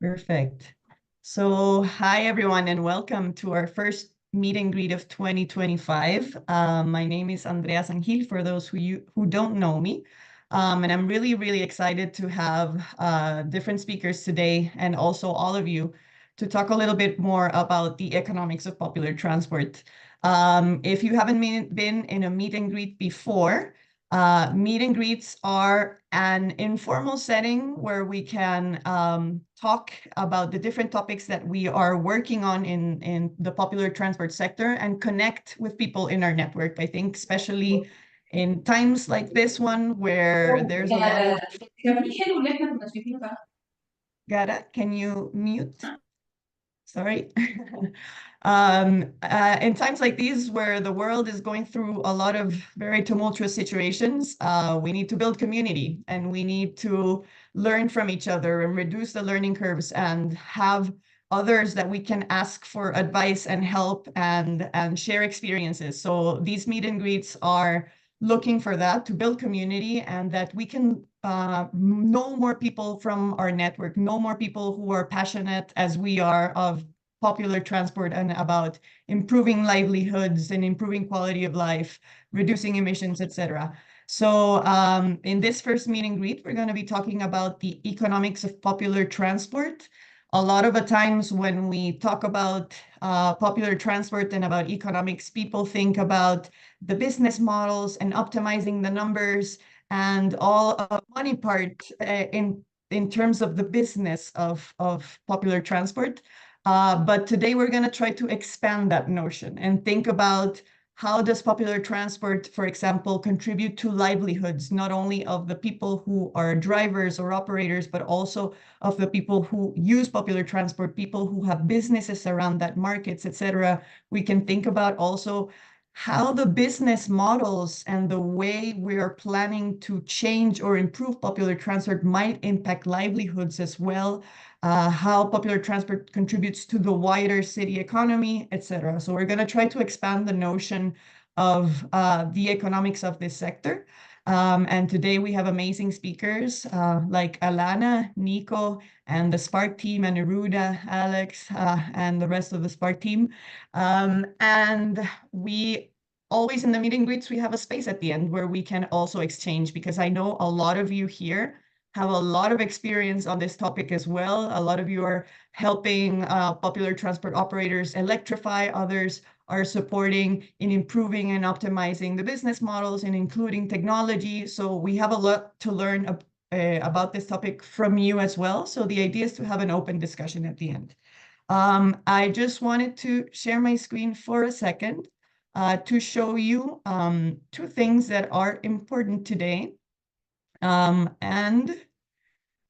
Perfect. So hi, everyone, and welcome to our first meet and greet of 2025. My name is Andrea Sangil, for those who don't know me. And I'm really excited to have different speakers today and also all of you to talk a little bit more about the economics of popular transport. If you haven't been in a meet and greet before, meet and greets are an informal setting where we can talk about the different topics that we are working on in the popular transport sector and connect with people in our network. I think especially in times like this one where there's a lot of... Gara, can you mute? Sorry. In times like these where the world is going through a lot of very tumultuous situations, we need to build community and we need to learn from each other and reduce the learning curves and have others that we can ask for advice and help and share experiences. So these meet and greets are looking for that, to build community, and that we can know more people from our network, know more people who are passionate as we are of popular transport and about improving livelihoods and improving quality of life, reducing emissions, etc. So in this first meet and greet, we're going to be talking about the economics of popular transport. A lot of the times when we talk about popular transport and about economics, people think about the business models and optimizing the numbers and all money part in terms of the business of popular transport. But today we're going to try to expand that notion and think about how does popular transport, for example, contribute to livelihoods, not only of the people who are drivers or operators, but also of the people who use popular transport, people who have businesses around that, markets, etc. We can think about also how the business models and the way we are planning to change or improve popular transport might impact livelihoods as well, how popular transport contributes to the wider city economy, etc. So we're going to try to expand the notion of the economics of this sector. And today we have amazing speakers like Alana, Nico, and the Spark team, and Neruda, Alex, and the rest of the Spark team. And we always in the meet and greets, we have a space at the end where we can also exchange, because I know a lot of you here have a lot of experience on this topic as well. A lot of you are helping popular transport operators electrify, others are supporting in improving and optimizing the business models and including technology. So we have a lot to learn about this topic from you as well. So the idea is to have an open discussion at the end. I just wanted to share my screen for a second to show you two things that are important today. And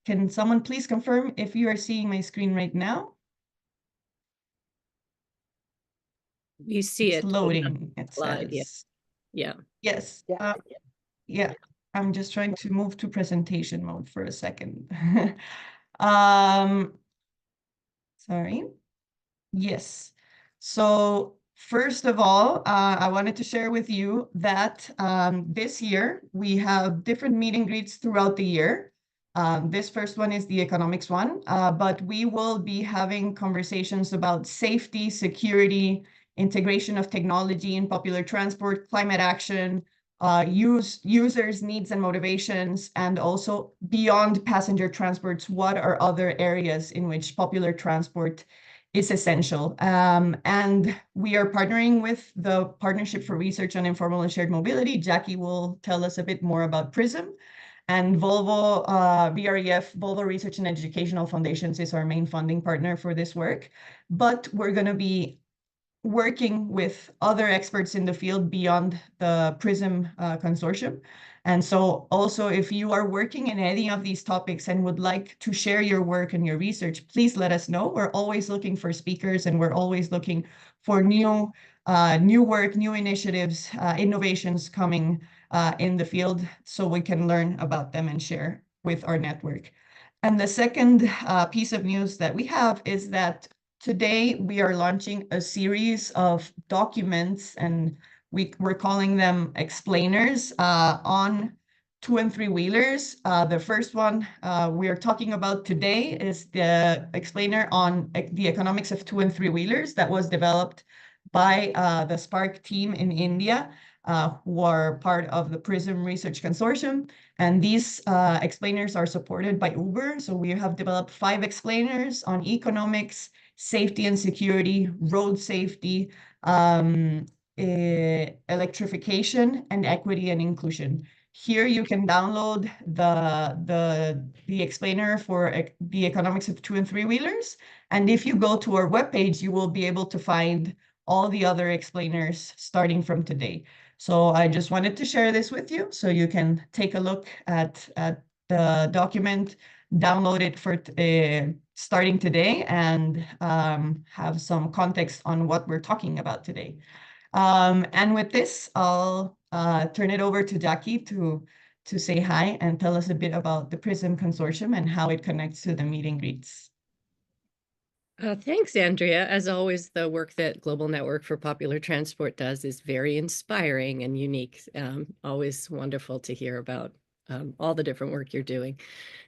can someone please confirm if you are seeing my screen right now? You see it's it loading, it slide, says. Yeah. Yes. Yeah. I'm just trying to move to presentation mode for a second. Sorry. Yes. So first of all, I wanted to share with you that this year we have different meet and greets throughout the year. This first one is the economics one, but we will be having conversations about safety, security, integration of technology in popular transport, climate action, users' needs and motivations, and also beyond passenger transports, what are other areas in which popular transport is essential. And we are partnering with the Partnership for Research on Informal and Shared Mobility. Jackie will tell us a bit more about PRISM. And Volvo, VREF, Volvo Research and Educational Foundations is our main funding partner for this work. But we're going to be working with other experts in the field beyond the PRISM Consortium. And so also, if you are working in any of these topics and would like to share your work and your research, please let us know. We're always looking for speakers, and we're always looking for new work, new initiatives, innovations coming in the field, so we can learn about them and share with our network. And the second piece of news that we have is that today we are launching a series of documents, and we're calling them explainers, on 2 and 3 wheelers. The first one we are talking about today is the explainer on the economics of 2 and 3 wheelers that was developed by the Spark team in India, who are part of the PRISM Research Consortium. And these explainers are supported by Uber. So we have developed 5 explainers on economics, safety and security, road safety, electrification, and equity and inclusion. Here you can download the explainer for the economics of 2 and 3 wheelers. And if you go to our webpage, you will be able to find all the other explainers starting from today. So I just wanted to share this with you so you can take a look at the document, download it for starting today, and have some context on what we're talking about today. And with this, I'll turn it over to Jackie to say hi and tell us a bit about the PRISM Consortium and how it connects to the meet and greets. Thanks, Andrea. As always, the work that Global Network for Popular Transport does is very inspiring and unique. Always wonderful to hear about all the different work you're doing.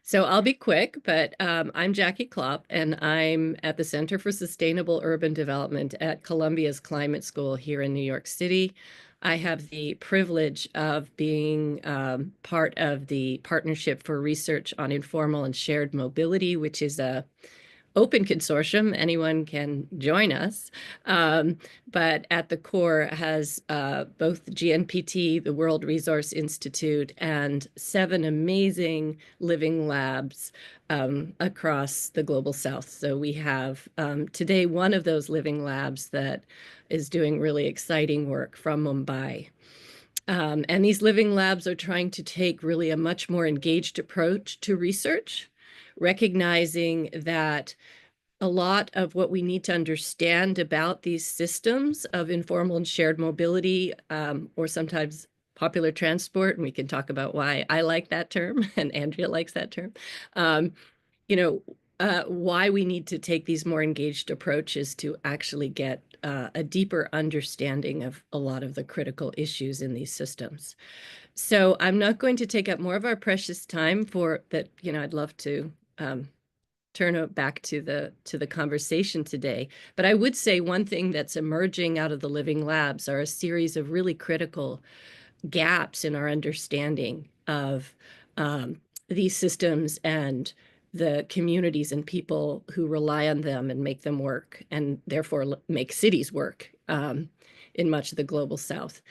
So I'll be quick, but I'm Jackie Klopp, and I'm at the Center for Sustainable Urban Development at Columbia's Climate School here in New York City. I have the privilege of being part of the Partnership for Research on Informal and Shared Mobility, which is a open consortium. Anyone can join us, but at the core has both GNPT, the World Resource Institute, and 7 amazing living labs across the Global South. So we have today one of those living labs that is doing really exciting work from Mumbai. And these living labs are trying to take really a much more engaged approach to research, recognizing that a lot of what we need to understand about these systems of informal and shared mobility, or sometimes popular transport, and we can talk about why I like that term and Andrea likes that term, why we need to take these more engaged approaches to actually get a deeper understanding of a lot of the critical issues in these systems. So I'm not going to take up more of our precious time for that. I'd love to turn it back to the conversation today. But I would say one thing that's emerging out of the living labs are a series of really critical gaps in our understanding of these systems and the communities and people who rely on them and make them work, and therefore make cities work in much of the Global South.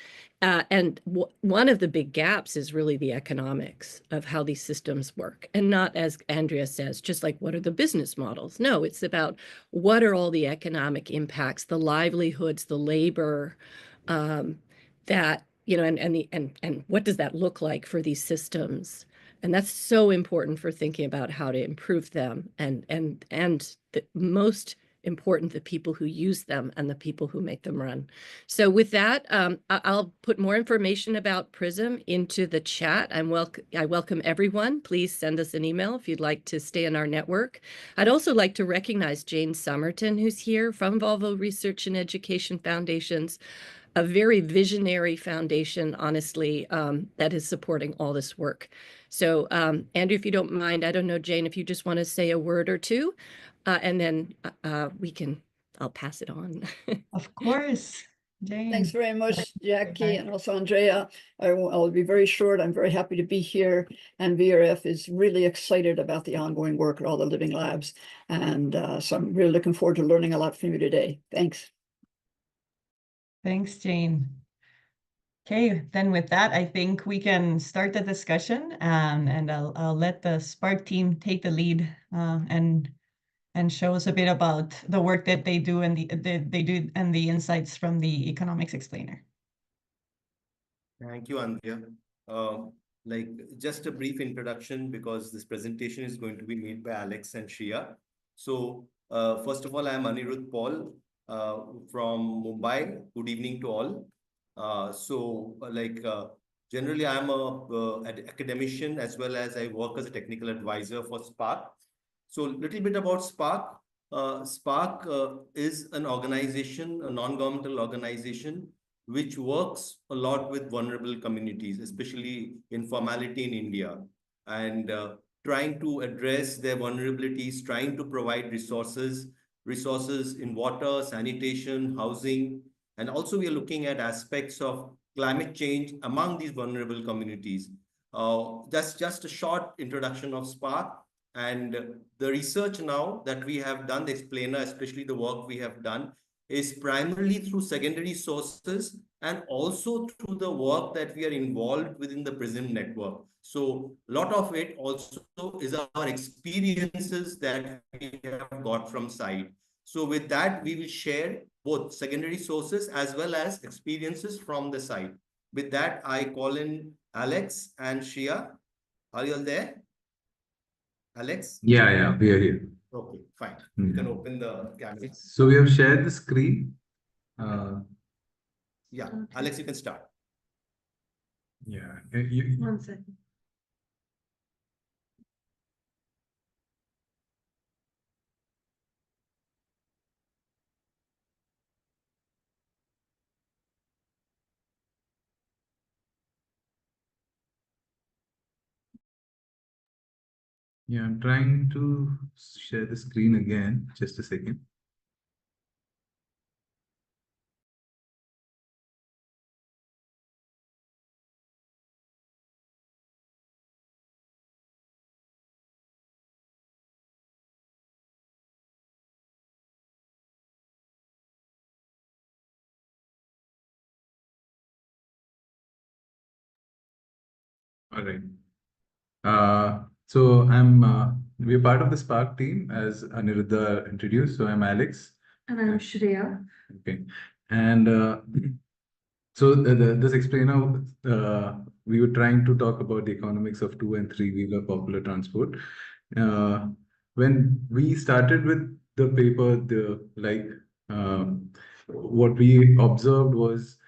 And one of the big gaps is really the economics of how these systems work. And not, as Andrea says, just like what are the business models? No, it's about what are all the economic impacts, the livelihoods, the labor, that, and what does that look like for these systems? And that's so important for thinking about how to improve them, and the most important, the people who use them and the people who make them run. So with that, I'll put more information about PRISM into the chat. I welcome everyone. Please send us an email if you'd like to stay in our network. I'd also like to recognize Jane Somerton, who's here from Volvo Research and Education Foundations, a very visionary foundation, honestly, that is supporting all this work. So Andrew, if you don't mind, I don't know, Jane, if you just want to say a word or two, and then I'll pass it on. Of course, Jane. Thanks very much, Jackie, and also Andrea. I'll be very short. I'm very happy to be here, and VRF is really excited about the ongoing work at all the living labs. And so I'm really looking forward to learning a lot from you today. Thanks. Thanks, Jane. Okay, then with that, I think we can start the discussion, and I'll let the Spark team take the lead and show us a bit about the work that they do and the insights from the economics explainer. Thank you, Andrea. Just a brief introduction, because this presentation is going to be made by Alex and Shreya. So first of all, I am Anirudh Paul from Mumbai. Good evening to all. Generally, I'm an academician, as well as I work as a technical advisor for Spark. So a little bit about Spark. Spark is an organization, a non-governmental organization, which works a lot with vulnerable communities, especially informality in India, and trying to address their vulnerabilities, trying to provide resources in water, sanitation, housing, and also we are looking at aspects of climate change among these vulnerable communities. That's just a short introduction of Spark. And the research now that we have done, the explainer, especially the work we have done, is primarily through secondary sources and also through the work that we are involved within the PRISM network. So a lot of it also is our experiences that we have got from site. So with that, we will share both secondary sources as well as experiences from the site. With that, I call in Alex and Shia. Are you all there? Alex? Yeah, we are here. Okay, fine. You can open the camera. So we have shared the screen. Yeah, Alex, you can start. Yeah. 1 second. Yeah, I'm trying to share the screen again. Just a second. All right. So we're part of the Spark team, as Aniruddha introduced. So I'm Alex. And I'm Shreya. Okay. And so this explainer, we were trying to talk about the economics of 2- and 3-wheeler popular transport. When we started with the paper, what we observed was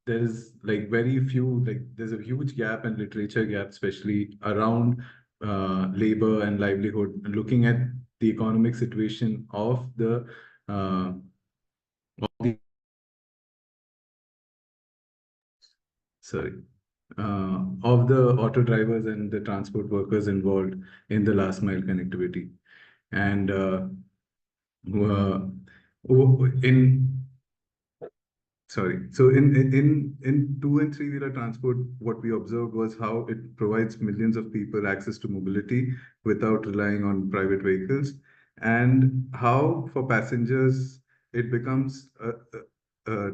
there's there's a huge gap and literature gap, especially around labor and livelihood, and looking at the economic situation of the of the auto drivers and the transport workers involved in the last mile connectivity. And so in 2- and 3-wheeler transport, what we observed was how it provides millions of people access to mobility without relying on private vehicles, and how for passengers it becomes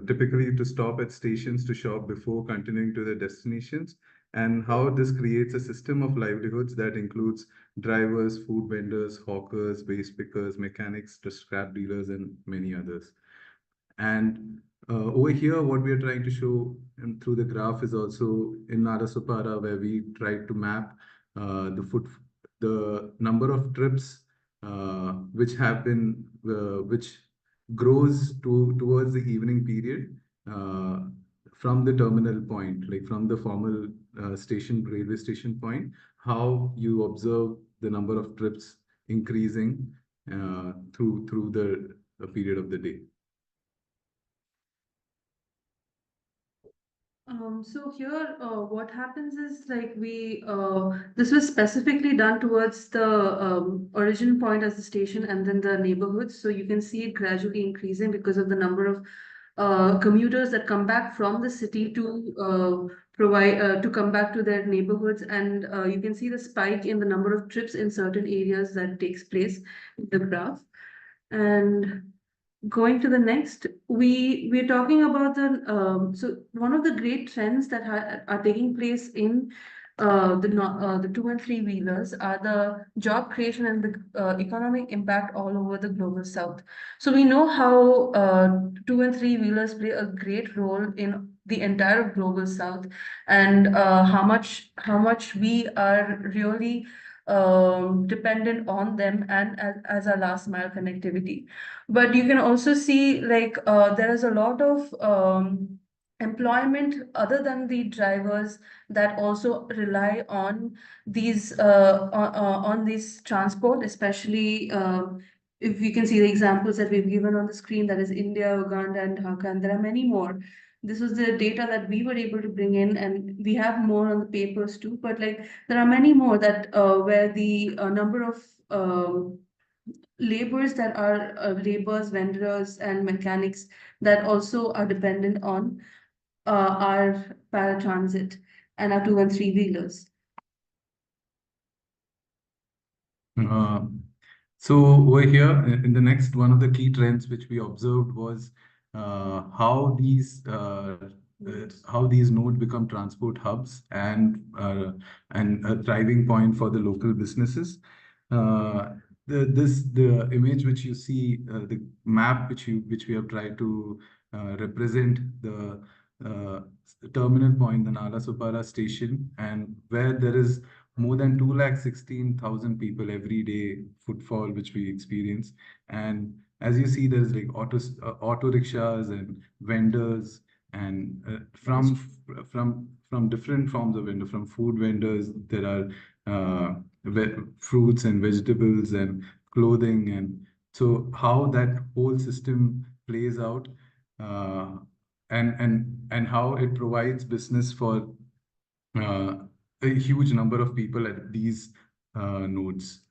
typically to stop at stations to shop before continuing to their destinations, and how this creates a system of livelihoods that includes drivers, food vendors, hawkers, waste pickers, mechanics, scrap dealers, and many others. And over here, what we are trying to show through the graph is also in Narasupara, where we tried to map the number of trips which grows towards the evening period from the terminal point, like from the formal railway station point, how you observe the number of trips increasing through the period of the day. So here, what happens is like this was specifically done towards the origin point as the station and then the neighborhoods. So you can see it gradually increasing because of the number of commuters that come back from the city to come back to their neighborhoods, and you can see the spike in the number of trips in certain areas that takes place in the graph. And going to the next, we're talking about so one of the great trends that are taking place in the 2- and 3-wheelers are the job creation and the economic impact all over the global south. So we know how 2- and 3-wheelers play a great role in the entire global south, and how much we are really dependent on them and as a last mile connectivity. But you can also see there is a lot of employment other than the drivers that also rely on these transport, especially if you can see the examples that we've given on the screen, that is India, Uganda, and Dhaka, and there are many more. this was the data that we were able to bring in, and we have more on the papers too. But like there are many more that where the number of laborers that are laborers, vendors, and mechanics that also are dependent on our paratransit and our 2 and 3 wheelers. So over here, in the next, one of the key trends which we observed was how these nodes become transport hubs and a thriving point for the local businesses. The image which you see, the map which we have tried to represent the terminal point, the Nalasopara station, and where there is more than 216,000 people every day footfall which we experience. And as you see, there's like auto rickshaws and vendors, and from different forms of vendor, from food vendors, there are fruits and vegetables and clothing, and so how that whole system plays out, and how it provides business for a huge number of people at these nodes.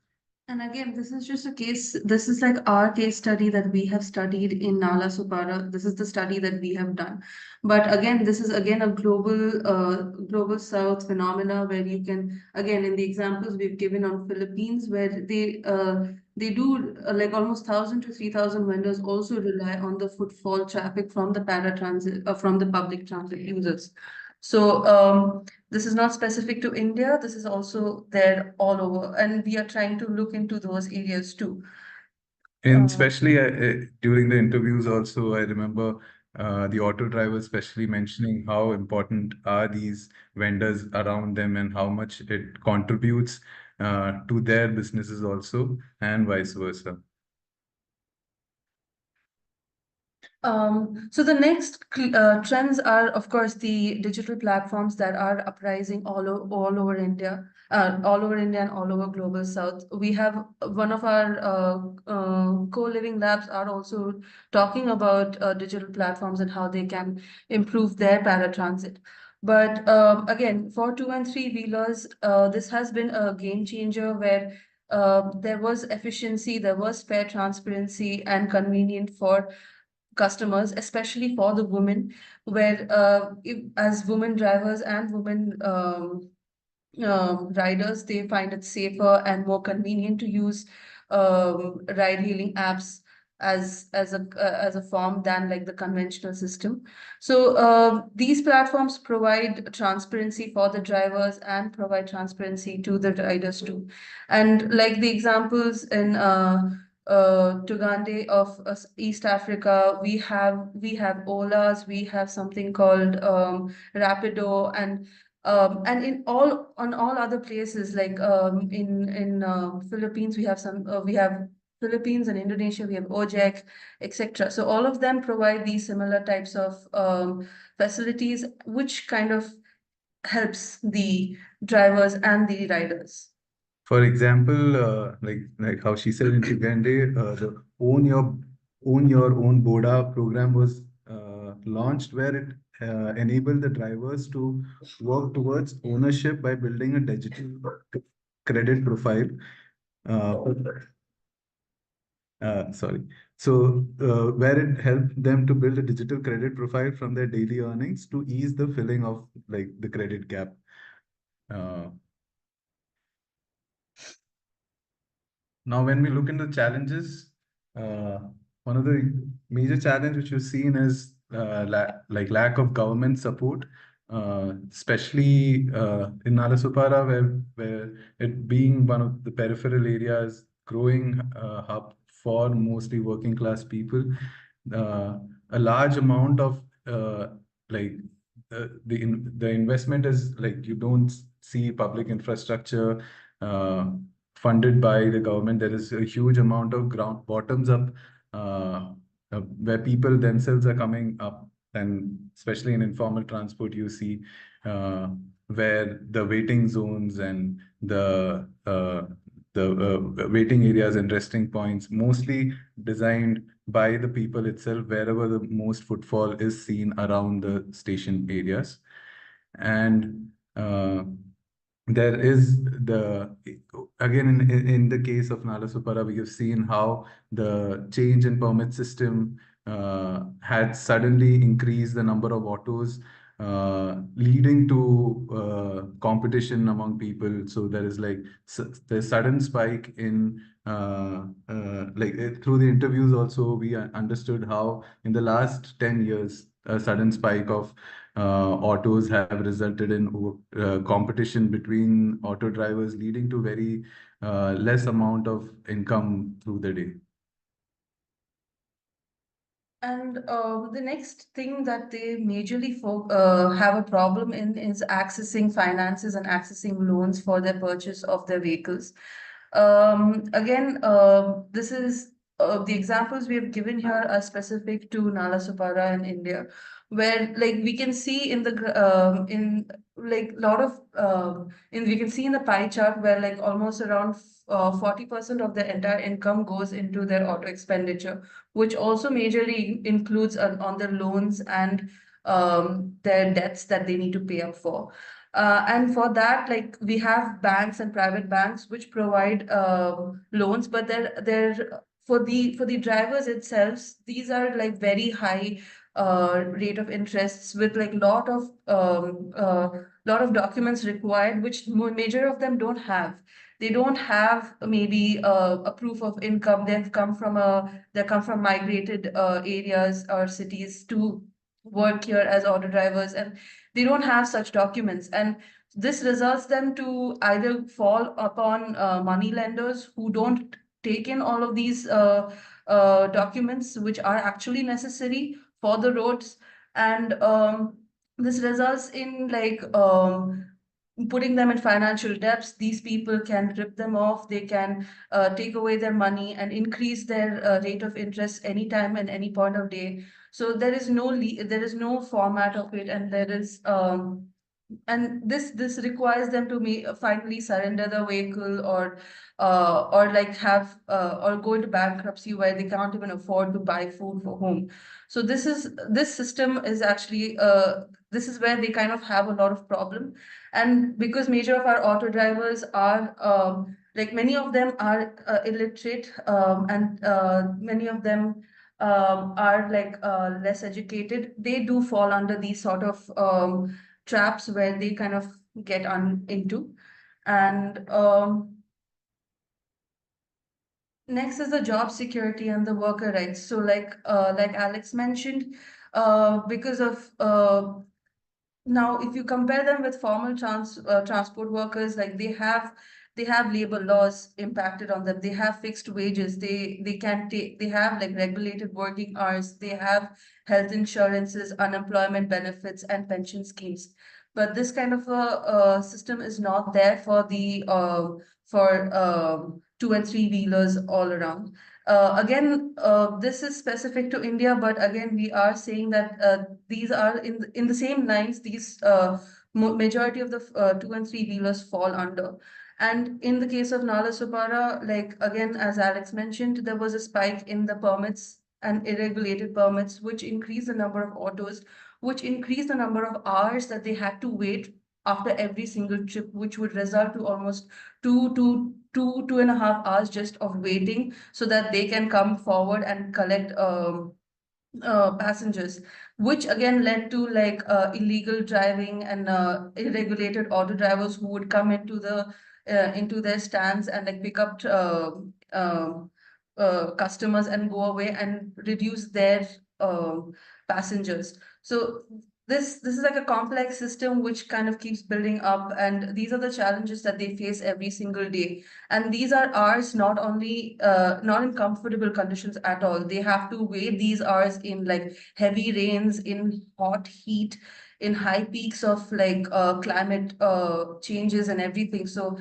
And again, this is just a case, this is like our case study that we have studied in Nalasopara. This is the study that we have done. But again, this is again a global south phenomena where you can, again, in the examples we've given on Philippines, where they do like almost 1,000 to 3,000 vendors also rely on the footfall traffic from the paratransit, from the public transit users. So this is not specific to India. This is also there all over, and we are trying to look into those areas too. And especially during the interviews also, I remember the auto drivers especially mentioning how important are these vendors around them and how much it contributes to their businesses also, and vice versa. So the next trends are, of course, the digital platforms that are uprising all over India, and all over global south. We have one of our co-living labs are also talking about digital platforms and how they can improve their paratransit. But again, for 2 and 3 wheelers, this has been a game changer where there was efficiency, there was fair transparency and convenient for customers, especially for the women, where as women drivers and women riders, they find it safer and more convenient to use ride-hailing apps as a form than like the conventional system. So these platforms provide transparency for the drivers and provide transparency to the riders too. And like the examples in Tugande of East Africa, we have Olas, we have something called Rapido, and in all other places like in Philippines we have Philippines and Indonesia, we have Ojek, etc. So all of them provide these similar types of facilities, which kind of helps the drivers and the riders. For example, like how she said in Uganda, the own your own Boda program was launched, where it enabled the drivers to work towards ownership by building a digital credit profile. Sorry. So where it helped them to build a digital credit profile from their daily earnings to ease the filling of like the credit gap. Now, when we look into challenges, one of the major challenge which we've seen is lack of government support, especially in Nalasopara, where it being one of the peripheral areas, growing hub for mostly working class people, a large amount of the investment is like you don't see public infrastructure funded by the government. There is a huge amount of ground bottoms up where people themselves are coming up, and especially in informal transport, you see where the waiting zones and the waiting areas and resting points, mostly designed by the people itself, wherever the most footfall is seen around the station areas. And there is again in the case of Nalasopara, we have seen how the change in permit system had suddenly increased the number of autos, leading to competition among people. So there is like the sudden spike in through the interviews also we understood how in the last 10 years a sudden spike of autos have resulted in competition between auto drivers, leading to very less amount of income through the day. And the next thing that they majorly have a problem in is accessing finances and accessing loans for their purchase of their vehicles. Again, this is the examples we have given here are specific to Nalasopara in India, where like we can see in the in like lot of we can see in the pie chart where like almost around 40% of their entire income goes into their auto expenditure, which also majorly includes on their loans and their debts that they need to pay up for. And for that, like we have banks and private banks which provide loans, but they're for the drivers itself, these are like very high rate of interests with like lot of documents required, which major of them don't have. They don't have maybe a proof of income. They come from migrated areas or cities to work here as auto drivers, and they don't have such documents. And this results them to either fall upon money lenders who don't take in all of these documents which are actually necessary for the roads. And this results in like putting them in financial debts. These people can rip them off. They can take away their money and increase their rate of interest anytime and any point of day. So there is no format of it, and there is and this requires them to finally surrender the vehicle or like have or go into bankruptcy where they can't even afford to buy food for home. So this system is actually this is where they kind of have a lot of problem. And because major of our auto drivers are like many of them are illiterate, and many of them are like less educated, they do fall under these sort of traps where they kind of get into. And next is the job security and the worker rights. So like Alex mentioned, because of now if you compare them with formal transport workers, like they have labor laws impacted on them. They have fixed wages. They have like regulated working hours. They have health insurances, unemployment benefits, and pension schemes. But this kind of a system is not there for the two and three wheelers all around. Again, this is specific to India, but again, we are saying that these are in the same lines. These majority of the two and three wheelers fall under. And in the case of Nalasopara, like again, as Alex mentioned, there was a spike in the permits and irregulated permits, which increased the number of autos, which increased the number of hours that they had to wait after every single trip, which would result to almost 2.5 hours just of waiting so that they can come forward and collect passengers, which again led to like illegal driving and irregulated auto drivers who would come into their stands and like pick up customers and go away and reduce their passengers. So this is like a complex system which kind of keeps building up, and these are the challenges that they face every single day. And these are hours not only not in comfortable conditions at all. They have to wait these hours in like heavy rains, in hot heat, in high peaks of like climate changes and everything. So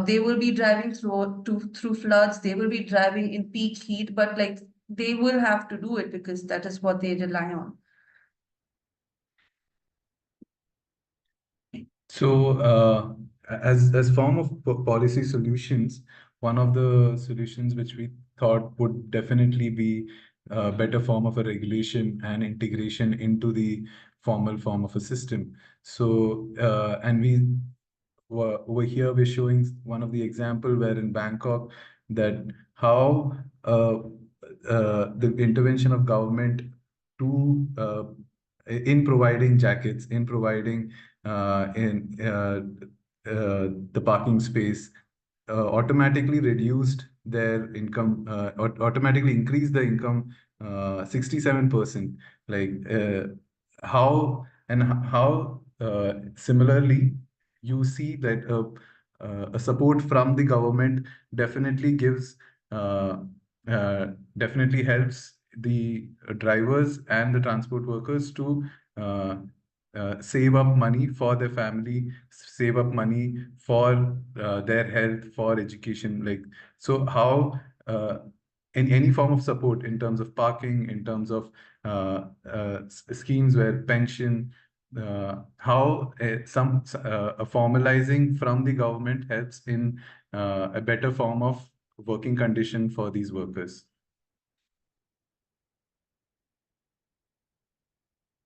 they will be driving through floods. They will be driving in peak heat, but like they will have to do it because that is what they rely on. So, as form of policy solutions, one of the solutions which we thought would definitely be a better form of a regulation and integration into the formal form of a system. So, and over here, we're showing one of the example where in Bangkok that how the intervention of government to in providing jackets, in providing the parking space, automatically reduced their income, automatically increased the income 67%. Like how similarly you see that a support from the government definitely gives uh, definitely helps the drivers and the transport workers to uh, save up money for their family, save up money for their health, for education. Like, so how in any form of support in terms of parking, in terms of schemes where pension, how a formalizing from the government helps in a better form of working condition for these workers.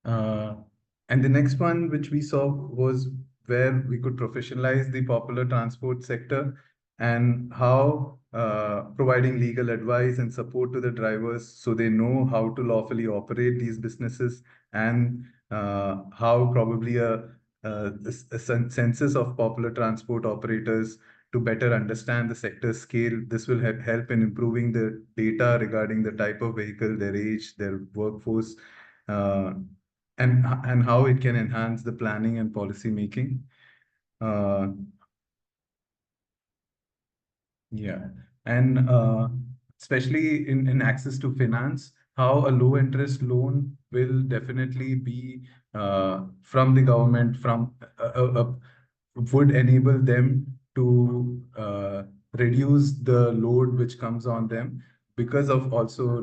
And the next one which we saw was where we could professionalize the popular transport sector and how providing legal advice and support to the drivers so they know how to lawfully operate these businesses, and how probably a census of popular transport operators to better understand the sector scale. This will help in improving the data regarding the type of vehicle, their age, their workforce, uh, and how it can enhance the planning and policy making. Yeah, and especially in access to finance, how a low interest loan will definitely be from the government, from would enable them to reduce the load which comes on them, because of also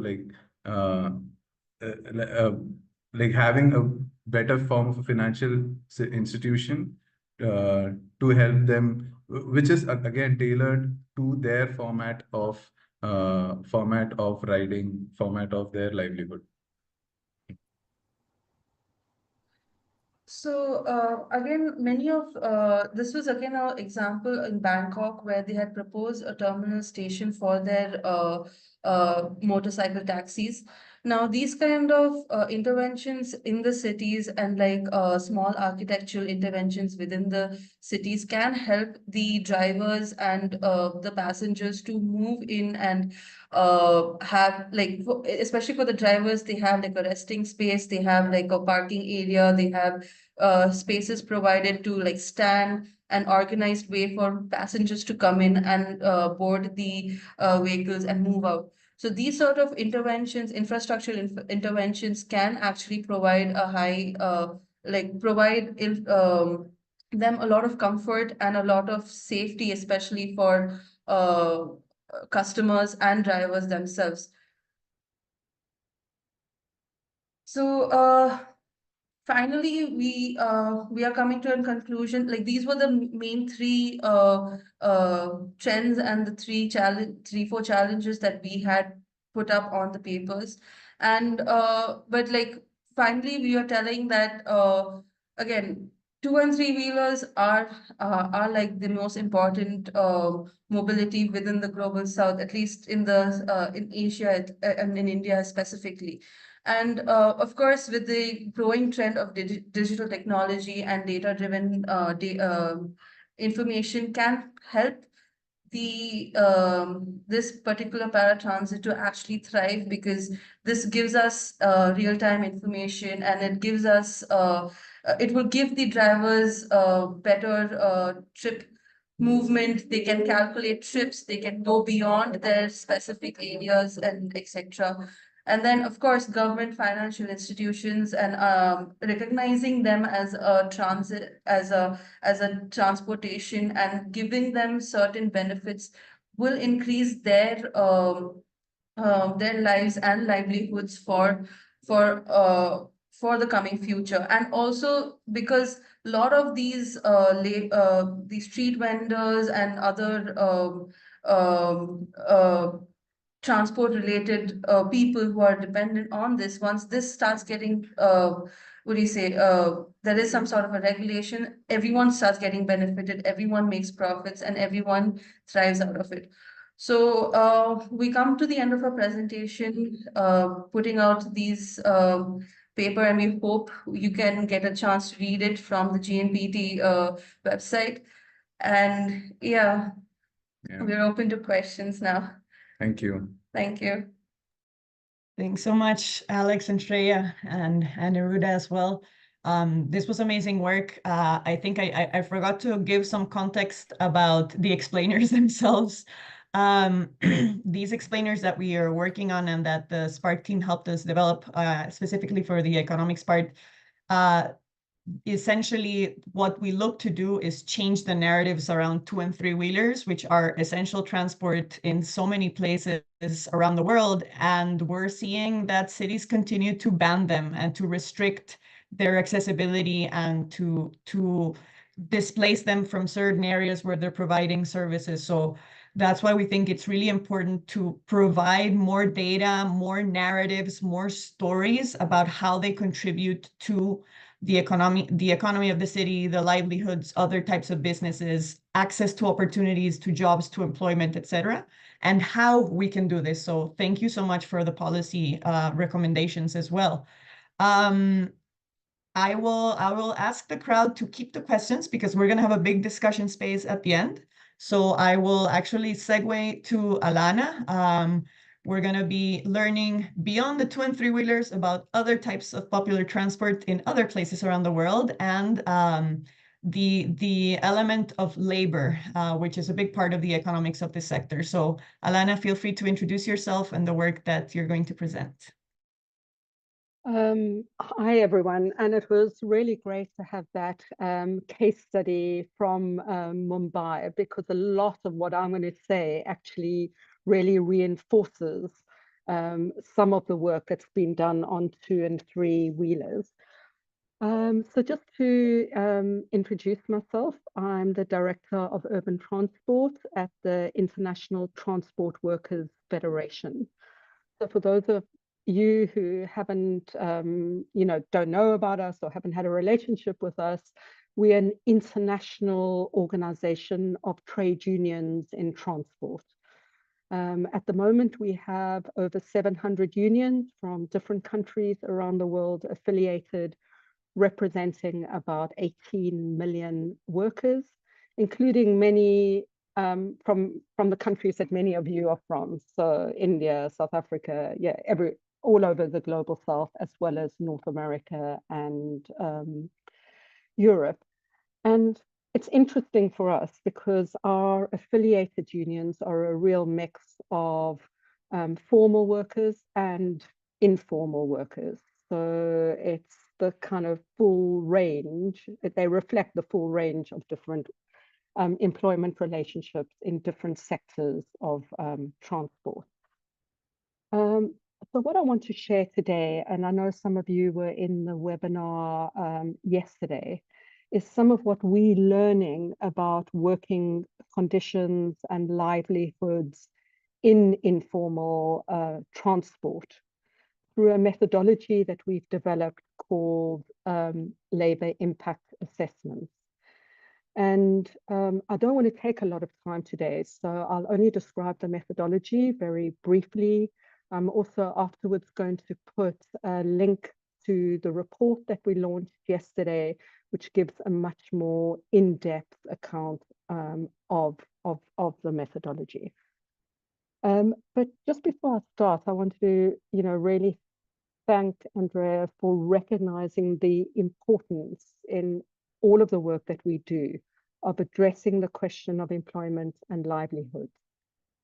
uh, uh, uh, like having a better form of a financial institution to help them, which is again tailored to their format of riding, format of their livelihood. So again, this was again an example in Bangkok where they had proposed a terminal station for their motorcycle taxis. Now, these kind of interventions in the cities and small architectural interventions within the cities can help the drivers and the passengers to move in and have especially for the drivers, they have like a resting space, they have like a parking area, they have spaces provided to like stand, an organized way for passengers to come in and board the vehicles and move out. So these sort of interventions, infrastructural interventions can actually provide a high, them a lot of comfort and a lot of safety, especially for customers and drivers themselves. So finally, we are coming to a conclusion. Like these were the main three trends and the three, four challenges that we had put up on the papers. And but like finally, we are telling that again, 2 and 3 wheelers are like the most important mobility within the global south, at least in Asia and in India specifically. And of course, with the growing trend of digital technology and data-driven information can help this particular paratransit to actually thrive, because this gives us real-time information, and it will give the drivers better trip movement. They can calculate trips, they can go beyond their specific areas and etc. And then, of course, government financial institutions and recognizing them as a transportation and giving them certain benefits will increase their lives and livelihoods for the coming future. And also because a lot of these street vendors and other transport related people who are dependent on this, once this starts getting what do you say, there is some sort of a regulation, everyone starts getting benefited, everyone makes profits, and everyone thrives out of it. So we come to the end of our presentation, putting out these paper, and we hope you can get a chance to read it from the GNPT website. And yeah, we're open to questions now. Thank you. Thank you. Thanks so much, Alex and Shreya and Neruda as well. This was amazing work. I think I forgot to give some context about the explainers themselves. These explainers that we are working on and that the Spark team helped us develop specifically for the economics part, essentially what we look to do is change the narratives around 2- and 3-wheelers, which are essential transport in so many places around the world. And we're seeing that cities continue to ban them and to restrict their accessibility and to displace them from certain areas where they're providing services. So that's why we think it's really important to provide more data, more narratives, more stories about how they contribute to the economy of the city, the livelihoods, other types of businesses, access to opportunities, to jobs, to employment, etc., and how we can do this. So thank you so much for the policy recommendations as well. I will ask the crowd to keep the questions because we're going to have a big discussion space at the end. So I will actually segue to Alana. We're going to be learning beyond the 2- and 3-wheelers about other types of popular transport in other places around the world, and the element of labor, which is a big part of the economics of this sector. So Alana, feel free to introduce yourself and the work that you're going to present. Hi, everyone. And it was really great to have that case study from Mumbai, because a lot of what I'm going to say actually really reinforces some of the work that's been done on 2- and 3-wheelers. So just to introduce myself, I'm the Director of Urban Transport at the International Transport Workers Federation. So for those of you who haven't, don't know about us or haven't had a relationship with us, we're an international organization of trade unions in transport. At the moment, we have over 700 unions from different countries around the world affiliated, representing about 18 million workers, including many from the countries that many of you are from. So India, South Africa, yeah, all over the global south, as well as North America and Europe. And it's interesting for us because our affiliated unions are a real mix of formal workers and informal workers. So it's the kind of full range, they reflect the full range of different employment relationships in different sectors of transport. So what I want to share today, and I know some of you were in the webinar yesterday, is some of what we're learning about working conditions and livelihoods in informal transport through a methodology that we've developed called labor impact assessments. And I don't want to take a lot of time today, so I'll only describe the methodology very briefly. I'm also afterwards going to put a link to the report that we launched yesterday, which gives a much more in-depth account of the methodology. But just before I start, I want to, really thank Andrea for recognizing the importance in all of the work that we do of addressing the question of employment and livelihoods.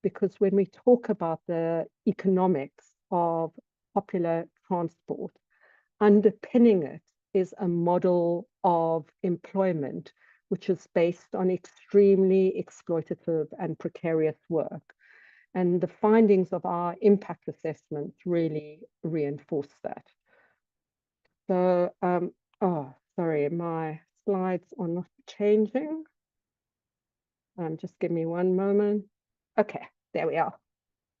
Because when we talk about the economics of popular transport, underpinning it is a model of employment which is based on extremely exploitative and precarious work. And the findings of our impact assessments really reinforce that. So, sorry, my slides are not changing. Just give me one moment. Okay, there we are.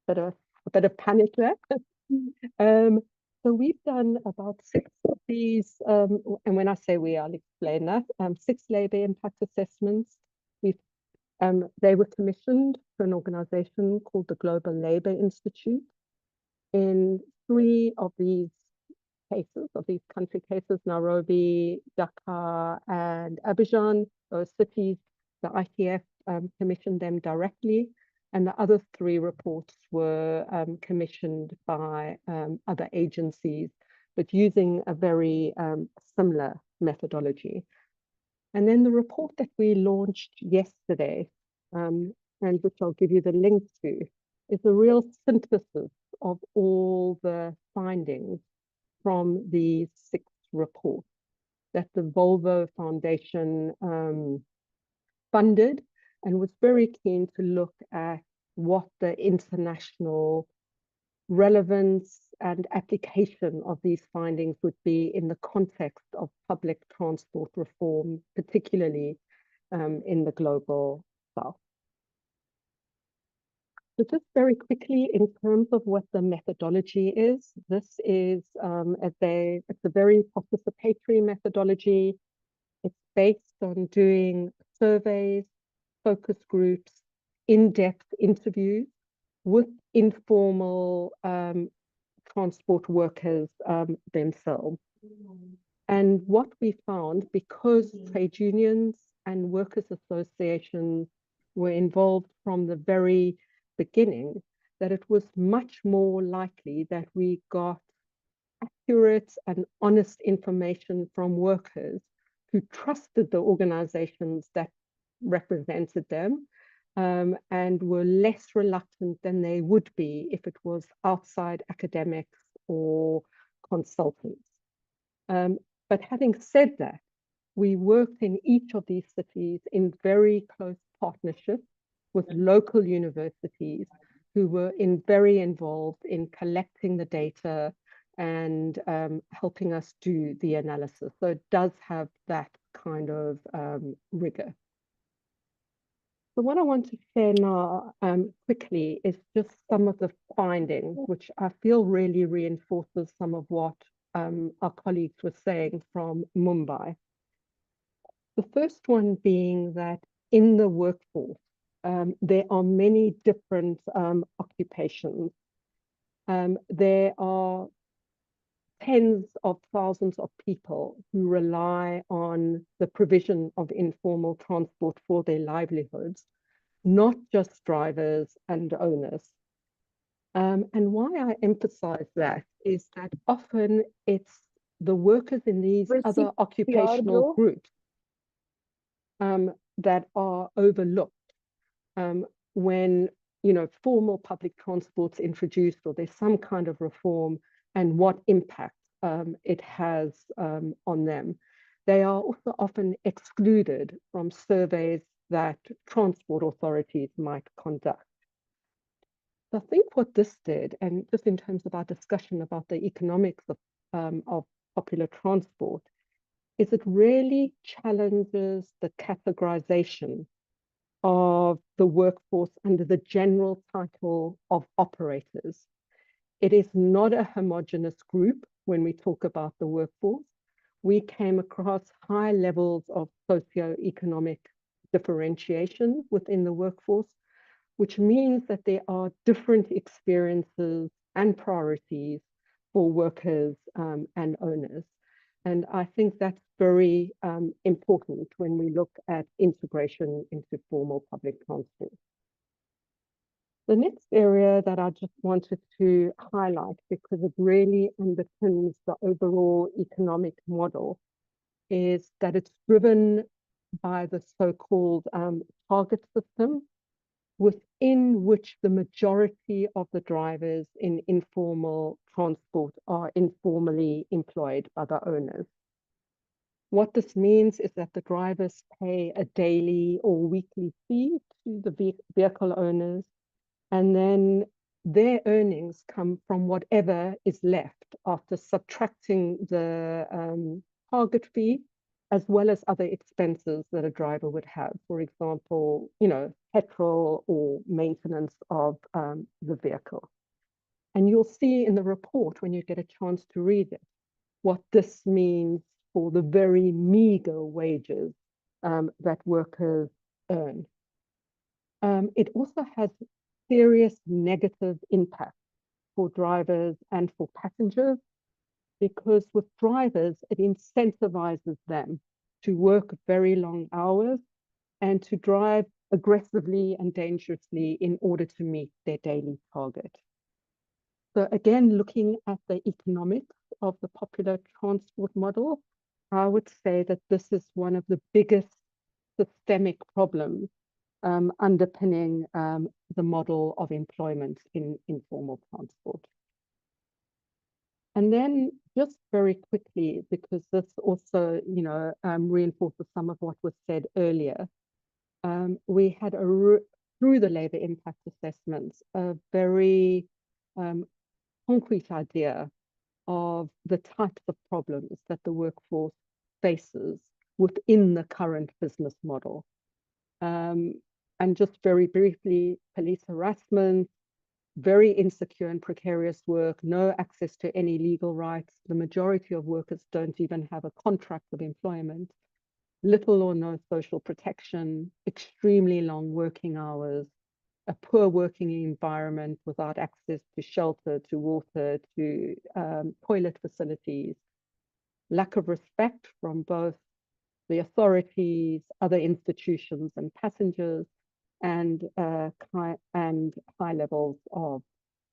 A bit of panic there. So we've done about 6 of these, and when I say we, I'll explain that. 6 labor impact assessments. They were commissioned for an organization called the Global Labour Institute. In 3 of these cases, of these country cases, Nairobi, Dakar, and Abidjan, those cities, the ITF commissioned them directly, and the other 3 reports were commissioned by other agencies, but using a very similar methodology. And then the report that we launched yesterday, and which I'll give you the link to, is a real synthesis of all the findings from these 6 reports that the Volvo Foundation funded, and was very keen to look at what the international relevance and application of these findings would be in the context of public transport reform, particularly in the global south. So just very quickly, in terms of what the methodology is, this is it's a very participatory methodology. It's based on doing surveys, focus groups, in-depth interviews with informal transport workers themselves. And what we found, because trade unions and workers' associations were involved from the very beginning, that it was much more likely that we got accurate and honest information from workers who trusted the organizations that represented them, and were less reluctant than they would be if it was outside academics or consultants. But having said that, we worked in each of these cities in very close partnership with local universities who were very involved in collecting the data and helping us do the analysis. So it does have that kind of rigor. So what I want to share now quickly is just some of the findings, which I feel really reinforces some of what our colleagues were saying from Mumbai. The first one being that in the workforce, there are many different occupations. There are tens of thousands of people who rely on the provision of informal transport for their livelihoods, not just drivers and owners. And why I emphasize that is that often it's the workers in these other occupational groups that are overlooked when formal public transport's introduced or there's some kind of reform, and what impact it has on them. They are also often excluded from surveys that transport authorities might conduct. So I think what this did, and just in terms of our discussion about the economics of popular transport, is it really challenges the categorization of the workforce under the general title of operators. It is not a homogeneous group when we talk about the workforce. We came across high levels of socioeconomic differentiation within the workforce, which means that there are different experiences and priorities for workers and owners. And I think that's very important when we look at integration into formal public transport. The next area that I just wanted to highlight, because it really underpins the overall economic model, is that it's driven by the so-called target system, within which the majority of the drivers in informal transport are informally employed by the owners. What this means is that the drivers pay a daily or weekly fee to the vehicle owners, and then their earnings come from whatever is left after subtracting the target fee as well as other expenses that a driver would have. For example, petrol or maintenance of the vehicle. And you'll see in the report when you get a chance to read it, what this means for the very meager wages that workers earn. It also has serious negative impact for drivers and for passengers, because with drivers, it incentivizes them to work very long hours and to drive aggressively and dangerously in order to meet their daily target. So again, looking at the economics of the popular transport model, I would say that this is one of the biggest systemic problems underpinning the model of employment in informal transport. And then just very quickly, because this also, reinforces some of what was said earlier, we had through the labor impact assessments, a very concrete idea of the types of problems that the workforce faces within the current business model. And just very briefly, police harassment, very insecure and precarious work, no access to any legal rights. The majority of workers don't even have a contract of employment, little or no social protection, extremely long working hours, a poor working environment without access to shelter, to water, to toilet facilities, lack of respect from both the authorities, other institutions and passengers, and high levels of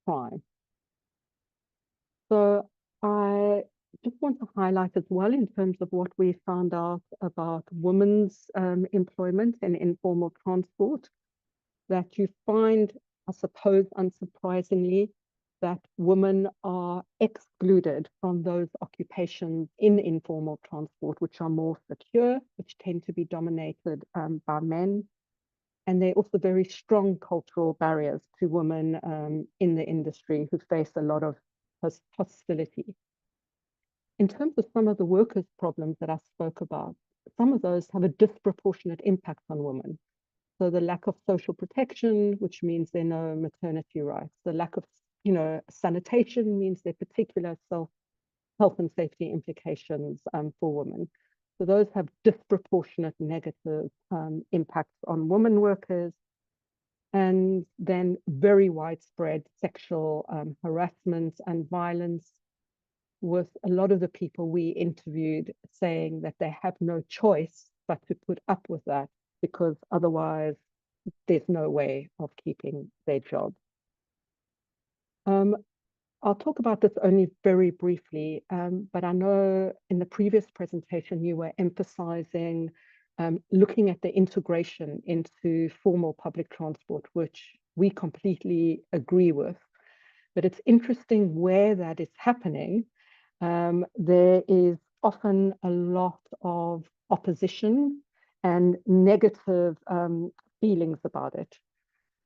crime. So I just want to highlight as well, in terms of what we found out about women's employment in informal transport, that you find, I suppose unsurprisingly, that women are excluded from those occupations in informal transport, which are more secure, which tend to be dominated by men. And they're also very strong cultural barriers to women in the industry who face a lot of hostility. In terms of some of the workers' problems that I spoke about, some of those have a disproportionate impact on women. So the lack of social protection, which means there are no maternity rights. The lack of, sanitation means there are particular health and safety implications for women. So those have disproportionate negative impacts on women workers. And then very widespread sexual harassment and violence, with a lot of the people we interviewed saying that they have no choice but to put up with that, because otherwise there's no way of keeping their job. I'll talk about this only very briefly, but I know in the previous presentation you were emphasizing looking at the integration into formal public transport, which we completely agree with. But it's interesting where that is happening. There is often a lot of opposition and negative feelings about it.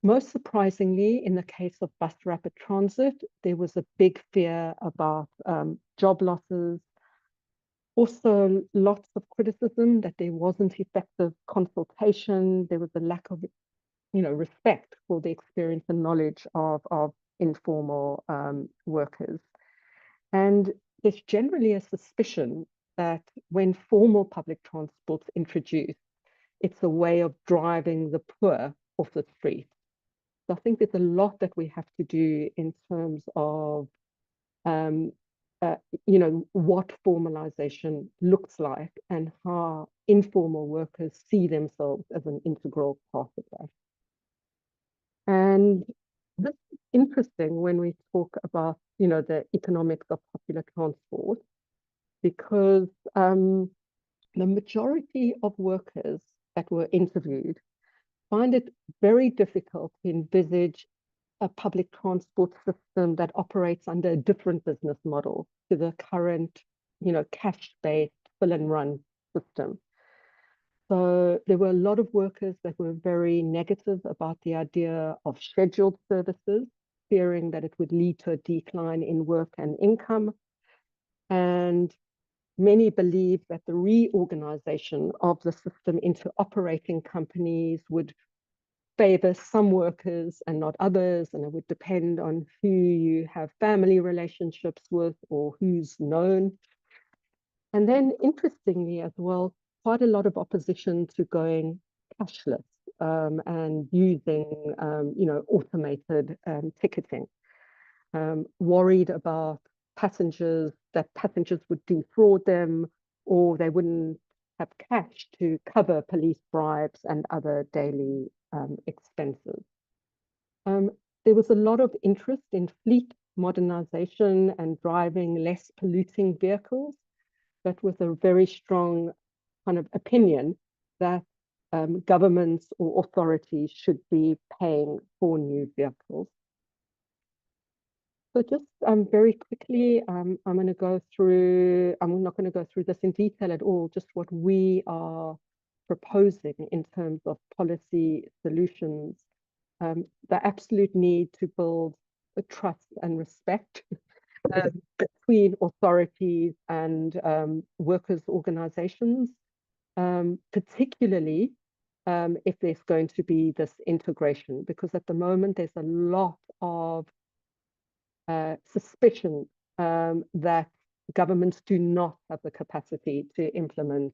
Most surprisingly, in the case of bus rapid transit, there was a big fear about job losses. Also, lots of criticism that there wasn't effective consultation. There was a lack of, respect for the experience and knowledge of informal workers. And there's generally a suspicion that when formal public transport's introduced, it's a way of driving the poor off the street. So I think there's a lot that we have to do in terms of, what formalization looks like and how informal workers see themselves as an integral part of that. And this is interesting when we talk about, the economics of popular transport, because the majority of workers that were interviewed find it very difficult to envisage a public transport system that operates under a different business model to the current, cash-based fill and run system. So there were a lot of workers that were very negative about the idea of scheduled services, fearing that it would lead to a decline in work and income. And many believe that the reorganization of the system into operating companies would favor some workers and not others, and it would depend on who you have family relationships with or who's known. And then, interestingly as well, quite a lot of opposition to going cashless and using, automated ticketing. Worried about that passengers would defraud them, or they wouldn't have cash to cover police bribes and other daily expenses. There was a lot of interest in fleet modernization and driving less polluting vehicles, but with a very strong kind of opinion that governments or authorities should be paying for new vehicles. So just very quickly, I'm not going to go through this in detail at all, just what we are proposing in terms of policy solutions. The absolute need to build a trust and respect between authorities and workers' organizations, particularly if there's going to be this integration, because at the moment there's a lot of suspicion that governments do not have the capacity to implement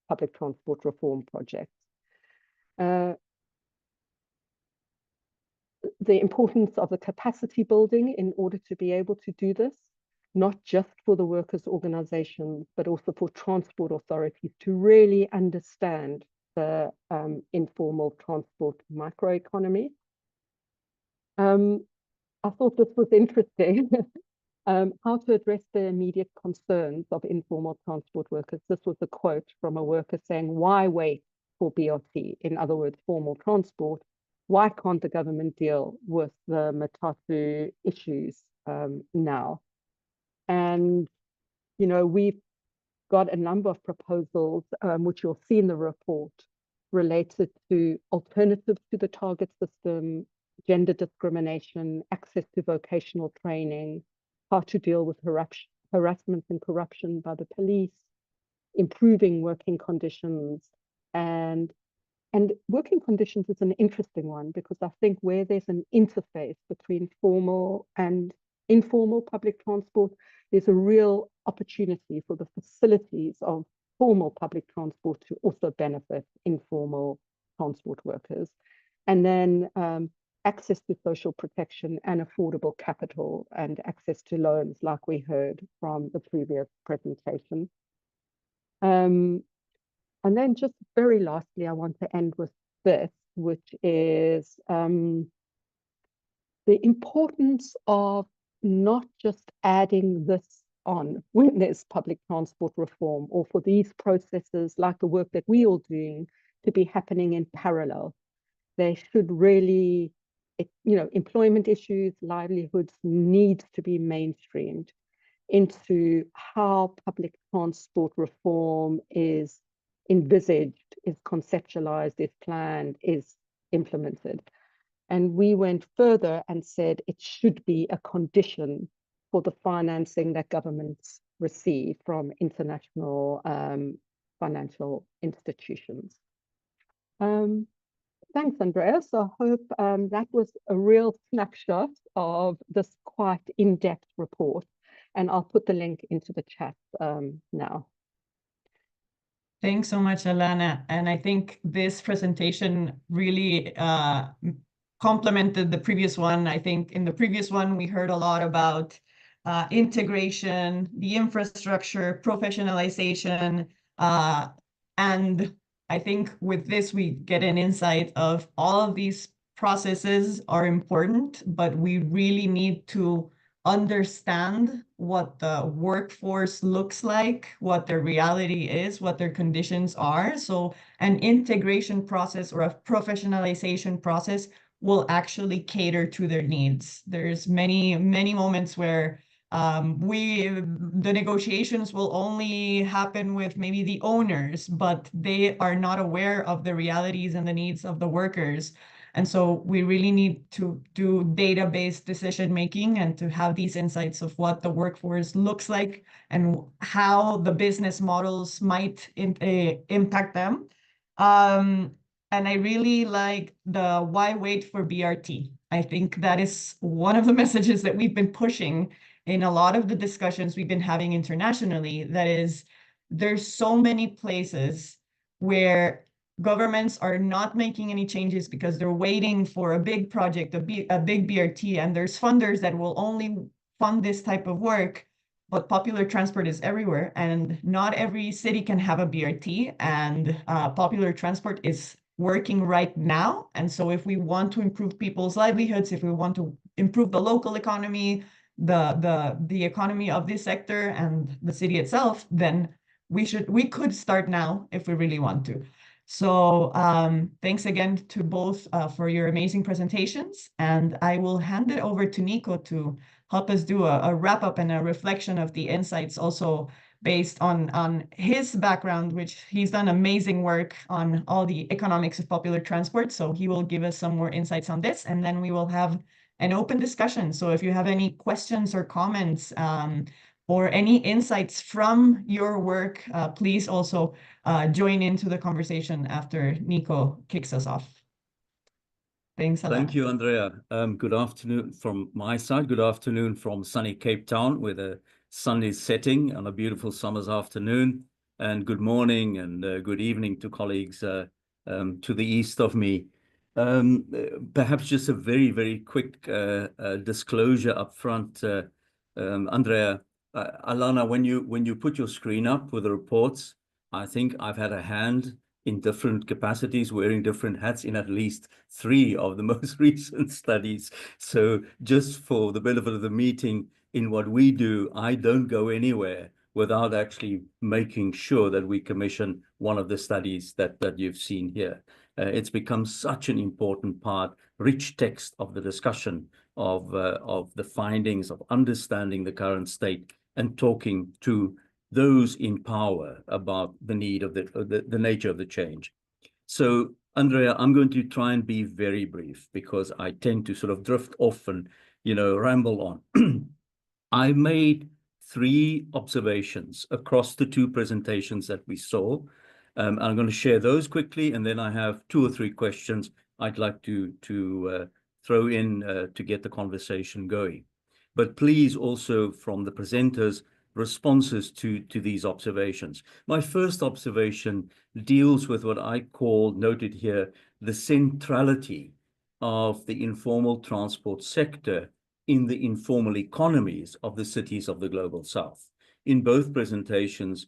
public transport reform projects. The importance of the capacity building in order to be able to do this, not just for the workers' organizations, but also for transport authorities to really understand the informal transport microeconomy. I thought this was interesting. How to address the immediate concerns of informal transport workers. This was a quote from a worker saying, why wait for BRT? In other words, formal transport. Why can't the government deal with the Matatu issues now? And, we've got a number of proposals, which you'll see in the report, related to alternatives to the target system, gender discrimination, access to vocational training, how to deal with harassment and corruption by the police, improving working conditions. And working conditions is an interesting one, because I think where there's an interface between formal and informal public transport, there's a real opportunity for the facilities of formal public transport to also benefit informal transport workers. And then access to social protection and affordable capital and access to loans, like we heard from the previous presentation. And then just very lastly, I want to end with this, which is the importance of not just adding this on when there's public transport reform, or for these processes, like the work that we're all doing, to be happening in parallel. They should really, employment issues, livelihoods needs to be mainstreamed into how public transport reform is envisaged, is conceptualized, is planned, is implemented. And we went further and said it should be a condition for the financing that governments receive from international financial institutions. Thanks, Andreas. I hope that was a real snapshot of this quite in-depth report. And I'll put the link into the chat now. Thanks so much, Alana. And I think this presentation really complemented the previous one. I think in the previous one, we heard a lot about integration, the infrastructure, professionalization, and I think with this, we get an insight of all of these processes are important, but we really need to understand what the workforce looks like, what their reality is, what their conditions are. So an integration process or a professionalization process will actually cater to their needs. There's many moments where the negotiations will only happen with maybe the owners, but they are not aware of the realities and the needs of the workers. And so we really need to do data-based decision-making and to have these insights of what the workforce looks like and how the business models might impact them. And I really like the why wait for BRT. I think that is one of the messages that we've been pushing in a lot of the discussions we've been having internationally. That is, there's so many places where governments are not making any changes because they're waiting for a big project, a big BRT, and there's funders that will only fund this type of work, but popular transport is everywhere, and not every city can have a BRT, and popular transport is working right now. And so if we want to improve people's livelihoods, if we want to improve the local economy, the economy of this sector and the city itself, then we could start now if we really want to. So thanks again to both for your amazing presentations, and I will hand it over to Nico to help us do a wrap up and a reflection of the insights, also based on his background, which he's done amazing work on all the economics of popular transport. So he will give us some more insights on this, and then we will have an open discussion. So if you have any questions or comments or any insights from your work, please also join into the conversation after Nico kicks us off. Thanks, Alana. Thank you, Andrea. Good afternoon from my side. Good afternoon from sunny Cape Town, where the sun is setting on a beautiful summer's afternoon. And good morning and good evening to colleagues to the east of me. Perhaps just a very, very quick disclosure up front, Andrea. Alana, when you put your screen up with the reports, I think I've had a hand in different capacities, wearing different hats in at least 3 of the most recent studies. So just for the benefit of the meeting, in what we do, I don't go anywhere without actually making sure that we commission one of the studies that you've seen here. It's become such an important part, rich text of the discussion of the findings, of understanding the current state and talking to those in power about the need of the nature of the change. So, Andrea, I'm going to try and be very brief because I tend to sort of drift off and, ramble on. I made 3 observations across the 2 presentations that we saw. I'm going to share those quickly, and then I have 2 or 3 questions I'd like to throw in to get the conversation going. But please also from the presenters, responses to these observations. My first observation deals with what I call, noted here, the centrality of the informal transport sector in the informal economies of the cities of the Global South. In both presentations,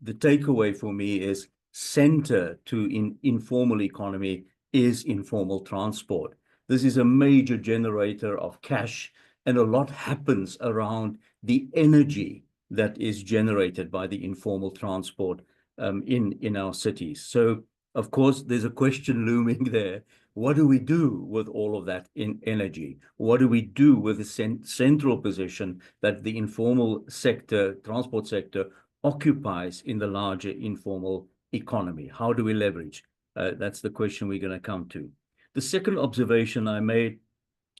the takeaway for me is center to informal economy is informal transport. This is a major generator of cash, and a lot happens around the energy that is generated by the informal transport in our cities. So, of course, there's a question looming there. What do we do with all of that energy? What do we do with the central position that the informal sector, transport sector, occupies in the larger informal economy? How do we leverage? That's the question we're going to come to. The second observation I made,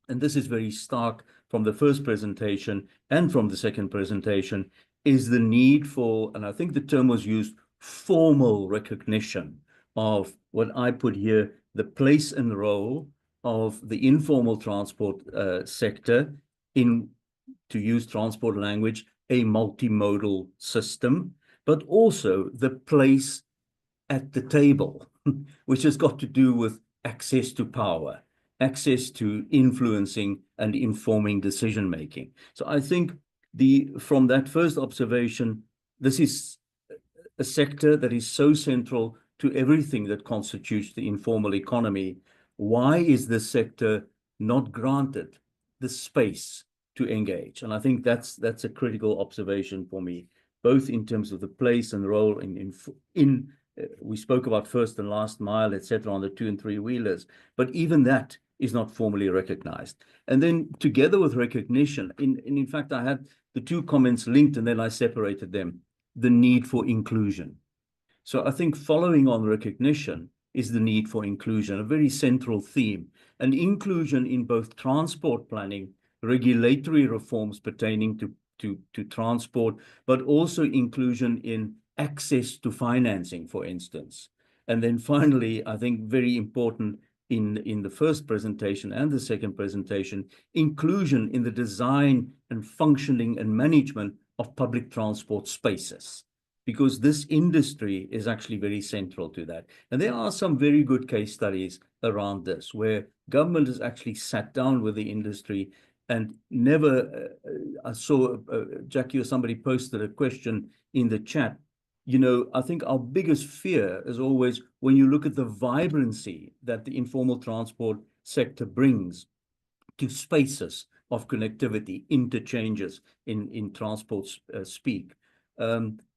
and this is very stark from the first presentation and from the second presentation, is the need for, and I think the term was used, formal recognition of what I put here, the place and role of the informal transport sector in, to use transport language, a multimodal system, but also the place at the table, which has got to do with access to power, access to influencing and informing decision-making. So I think from that first observation, this is a sector that is so central to everything that constitutes the informal economy. Why is this sector not granted the space to engage? And I think that's a critical observation for me, both in terms of the place and role in we spoke about first and last mile, etc., on the 2- and 3-wheelers, but even that is not formally recognized. And then together with recognition, in fact, I had the 2 comments linked and then I separated them, the need for inclusion. So I think following on recognition is the need for inclusion, a very central theme. and inclusion in both transport planning, regulatory reforms pertaining to transport, but also inclusion in access to financing, for instance. And then finally, I think very important in the first presentation and the second presentation, inclusion in the design and functioning and management of public transport spaces, because this industry is actually very central to that. And there are some very good case studies around this, where government has actually sat down with the industry and never, I saw Jackie or somebody posted a question in the chat. You know, I think our biggest fear is always when you look at the vibrancy that the informal transport sector brings to spaces of connectivity, interchanges in transport speak.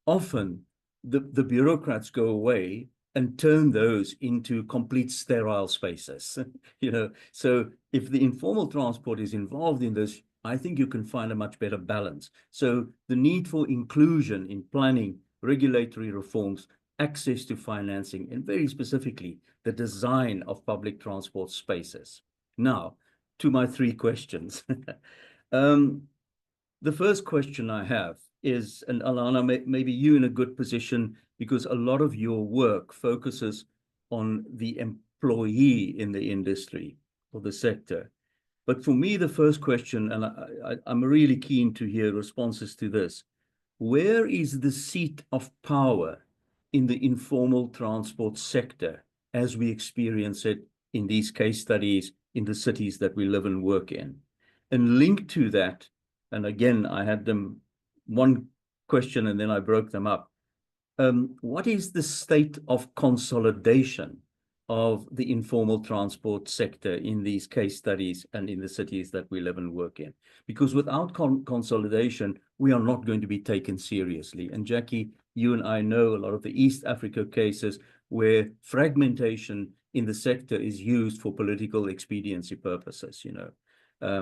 Often the bureaucrats go away and turn those into complete sterile spaces. You know, so if the informal transport is involved in this, I think you can find a much better balance. So the need for inclusion in planning, regulatory reforms, access to financing, and very specifically, the design of public transport spaces. Now, to my three questions. The first question I have is, and Alana, maybe you in a good position, because a lot of your work focuses on the employee in the industry or the sector. But for me, the first question, and I'm really keen to hear responses to this, where is the seat of power in the informal transport sector as we experience it in these case studies in the cities that we live and work in? And linked to that, and again, I had them one question and then I broke them up. What is the state of consolidation of the informal transport sector in these case studies and in the cities that we live and work in? Because without consolidation, we are not going to be taken seriously. And Jackie, you and I know a lot of the East Africa cases where fragmentation in the sector is used for political expediency purposes, you know.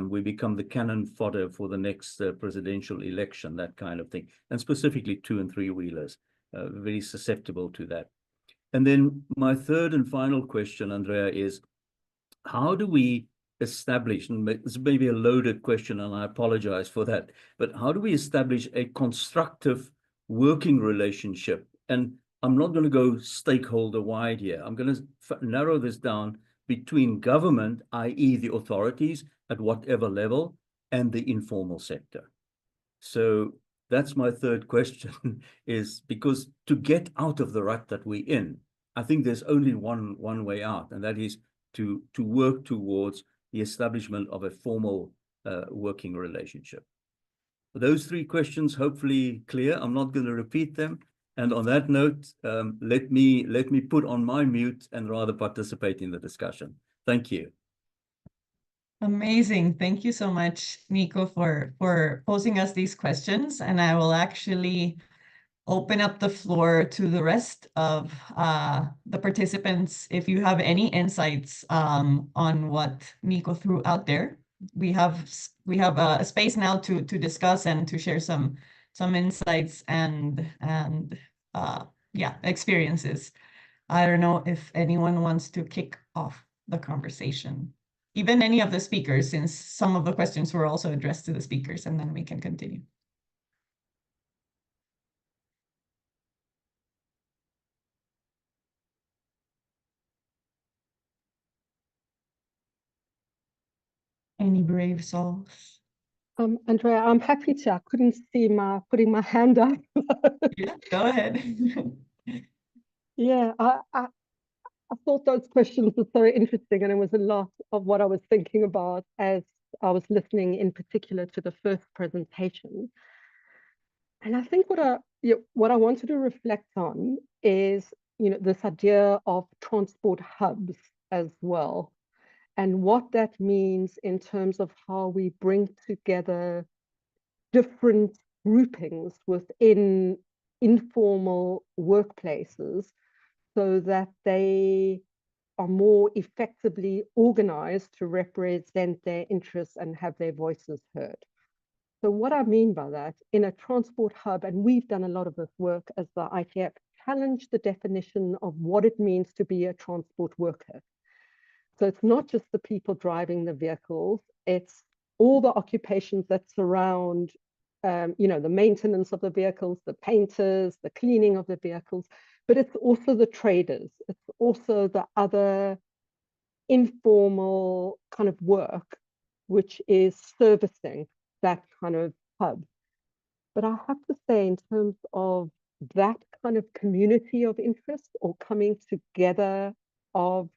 We become the cannon fodder for the next presidential election, that kind of thing. And specifically 2- and 3-wheelers, very susceptible to that. And then my third and final question, Andrea, is how do we establish, and it's maybe a loaded question and I apologize for that, but how do we establish a constructive working relationship? And I'm not going to go stakeholder wide here. I'm going to narrow this down between government, i.e. the authorities at whatever level, and the informal sector. So that's my third question, is because to get out of the rut that we're in, I think there's only one way out, and that is to work towards the establishment of a formal working relationship. Those three questions, hopefully clear. I'm not going to repeat them. And on that note, let me put on my mute and rather participate in the discussion. Thank you. Amazing. Thank you so much, Nico, for posing us these questions. And I will actually open up the floor to the rest of the participants. If you have any insights on what Nico threw out there, we have a space now to discuss and to share some insights and yeah, experiences. I don't know if anyone wants to kick off the conversation. Even any of the speakers, since some of the questions were also addressed to the speakers, and then we can continue. Any brave souls? Andrea, I'm happy to. I couldn't see putting my hand up. Yeah, go ahead. Yeah, I thought those questions were so interesting, and it was a lot of what I was thinking about as I was listening, in particular to the first presentation. And I think what I wanted to reflect on is, this idea of transport hubs as well, and what that means in terms of how we bring together different groupings within informal workplaces so that they are more effectively organized to represent their interests and have their voices heard. So what I mean by that, in a transport hub, and we've done a lot of this work as the ITF, challenge the definition of what it means to be a transport worker. So it's not just the people driving the vehicles, it's all the occupations that surround, the maintenance of the vehicles, the painters, the cleaning of the vehicles, but it's also the traders. It's also the other informal kind of work, which is servicing that kind of hub. But I have to say, in terms of that kind of community of interest or coming together of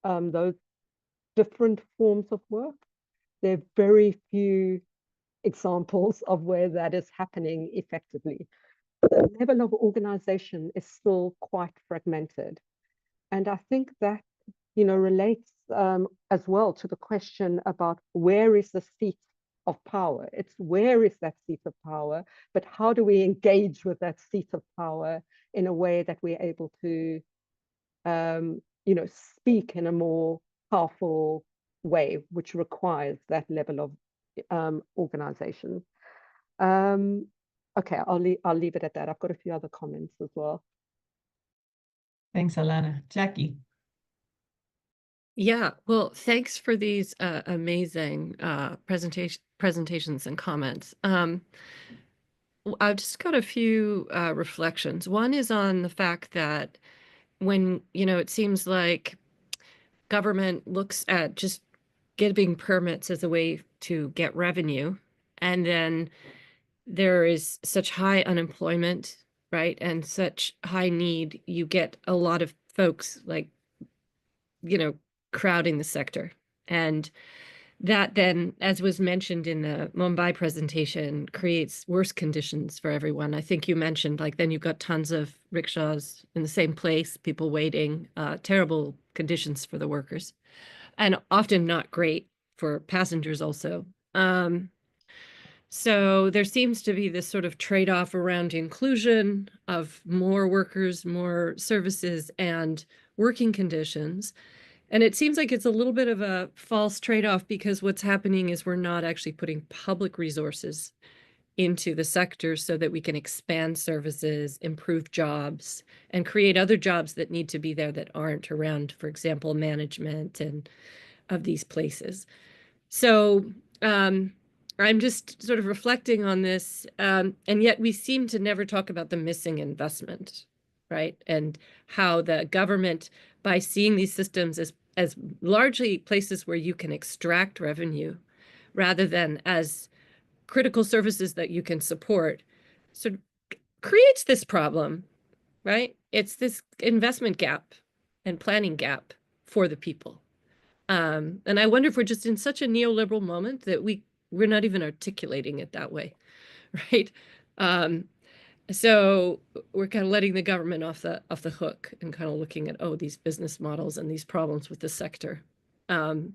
those different forms of work, there are very few examples of where that is happening effectively. The level of organization is still quite fragmented. And I think that, relates as well to the question about where is the seat of power? It's where is that seat of power, but how do we engage with that seat of power in a way that we're able to, speak in a more powerful way, which requires that level of organization. Okay, I'll leave it at that. I've got a few other comments as well. Thanks, Alana. Jackie. Yeah, well, thanks for these amazing presentations and comments. I've just got a few reflections. One is on the fact that when, it seems like government looks at just giving permits as a way to get revenue, and then there is such high unemployment, right? And such high need, you get a lot of folks like, crowding the sector. And that then, as was mentioned in the Mumbai presentation, creates worse conditions for everyone. I think you mentioned, like, then you've got tons of rickshaws in the same place, people waiting, terrible conditions for the workers, and often not great for passengers also. So there seems to be this sort of trade-off around inclusion of more workers, more services, and working conditions. And it seems like it's a little bit of a false trade-off, because what's happening is we're not actually putting public resources into the sector so that we can expand services, improve jobs, and create other jobs that need to be there that aren't around, for example, management and of these places. So I'm just sort of reflecting on this, and yet we seem to never talk about the missing investment, right? And how the government, by seeing these systems as largely places where you can extract revenue rather than as critical services that you can support, sort of creates this problem, right? It's this investment gap and planning gap for the people. And I wonder if we're just in such a neoliberal moment that we're not even articulating it that way, right? So we're kind of letting the government off the hook and kind of looking at, these business models and these problems with the sector. And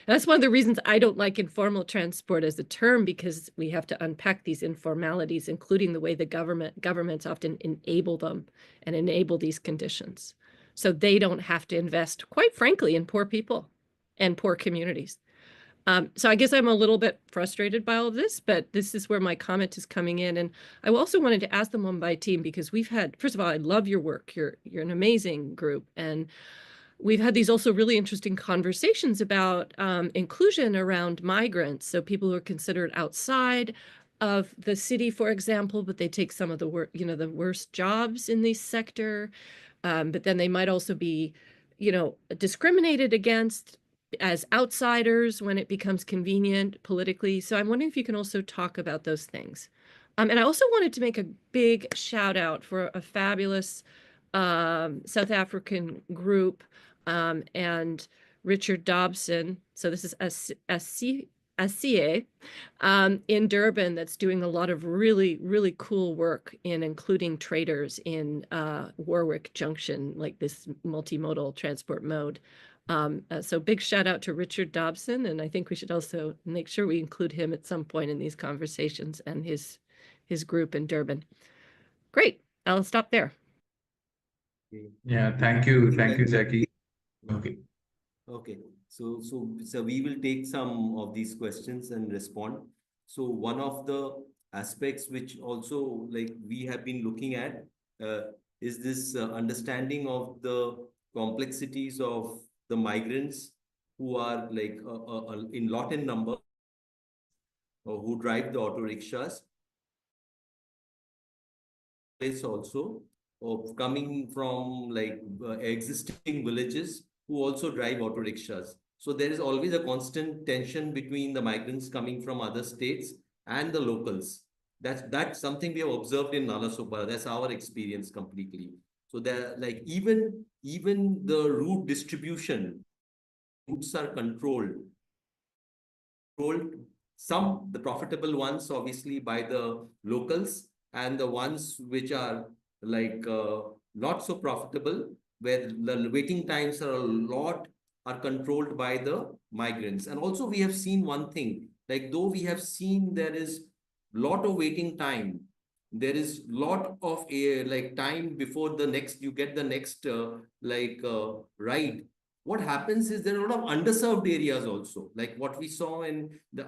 that's one of the reasons I don't like informal transport as a term, because we have to unpack these informalities, including the way the governments often enable them and enable these conditions. So they don't have to invest, quite frankly, in poor people and poor communities. So I guess I'm a little bit frustrated by all of this, but this is where my comment is coming in. And I also wanted to ask the Mumbai team, because we've had, first of all, I love your work. You're an amazing group. And we've had these also really interesting conversations about inclusion around migrants. So people who are considered outside of the city, for example, but they take some of the worst jobs in this sector. But then they might also be, discriminated against as outsiders when it becomes convenient politically. So I'm wondering if you can also talk about those things. And I also wanted to make a big shout out for a fabulous South African group and Richard Dobson. So this is ASIE in Durban, that's doing a lot of really, really cool work in including traders in Warwick Junction, like this multimodal transport mode. So big shout out to Richard Dobson, and I think we should also make sure we include him at some point in these conversations, and his group in Durban. Great, I'll stop there. Yeah, thank you, Jackie. Okay. Okay, so we will take some of these questions and respond. So one of the aspects which also, like, we have been looking at is this understanding of the complexities of the migrants who are like in lot in number, who drive the auto rickshaws. Place also of coming from like existing villages who also drive auto rickshaws. So there is always a constant tension between the migrants coming from other states and the locals. That's something we have observed in Nalasopara. That's our experience completely. So there, like even the route distribution, routes are controlled. Some the profitable ones obviously by the locals, and the ones which are like not so profitable, where the waiting times are a lot, are controlled by the migrants. And also we have seen one thing, like though we have seen there is lot of waiting time, there is lot of like time before the next you get the next ride. What happens is there are a lot of underserved areas also, like what we saw in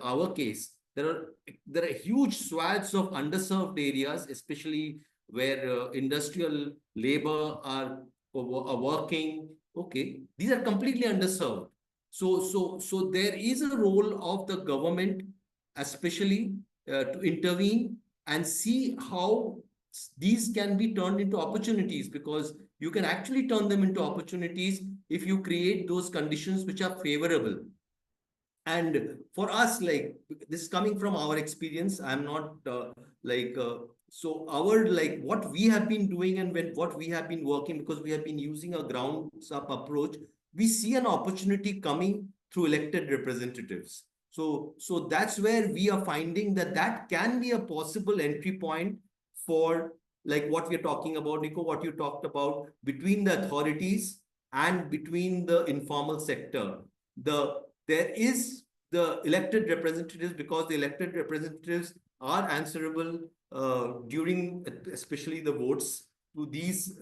our case. There are huge swaths of underserved areas, especially where industrial labor are working. Okay, these are completely underserved. So there is a role of the government, especially to intervene and see how these can be turned into opportunities, because you can actually turn them into opportunities if you create those conditions which are favorable. And for us, like this is coming from our experience, I'm not so our like what we have been doing and what we have been working, because we have been using a grounds up approach, we see an opportunity coming through elected representatives. So that's where we are finding that can be a possible entry point for like what we're talking about, Nico, what you talked about, between the authorities and between the informal sector. There is the elected representatives, because the elected representatives are answerable during especially the votes to these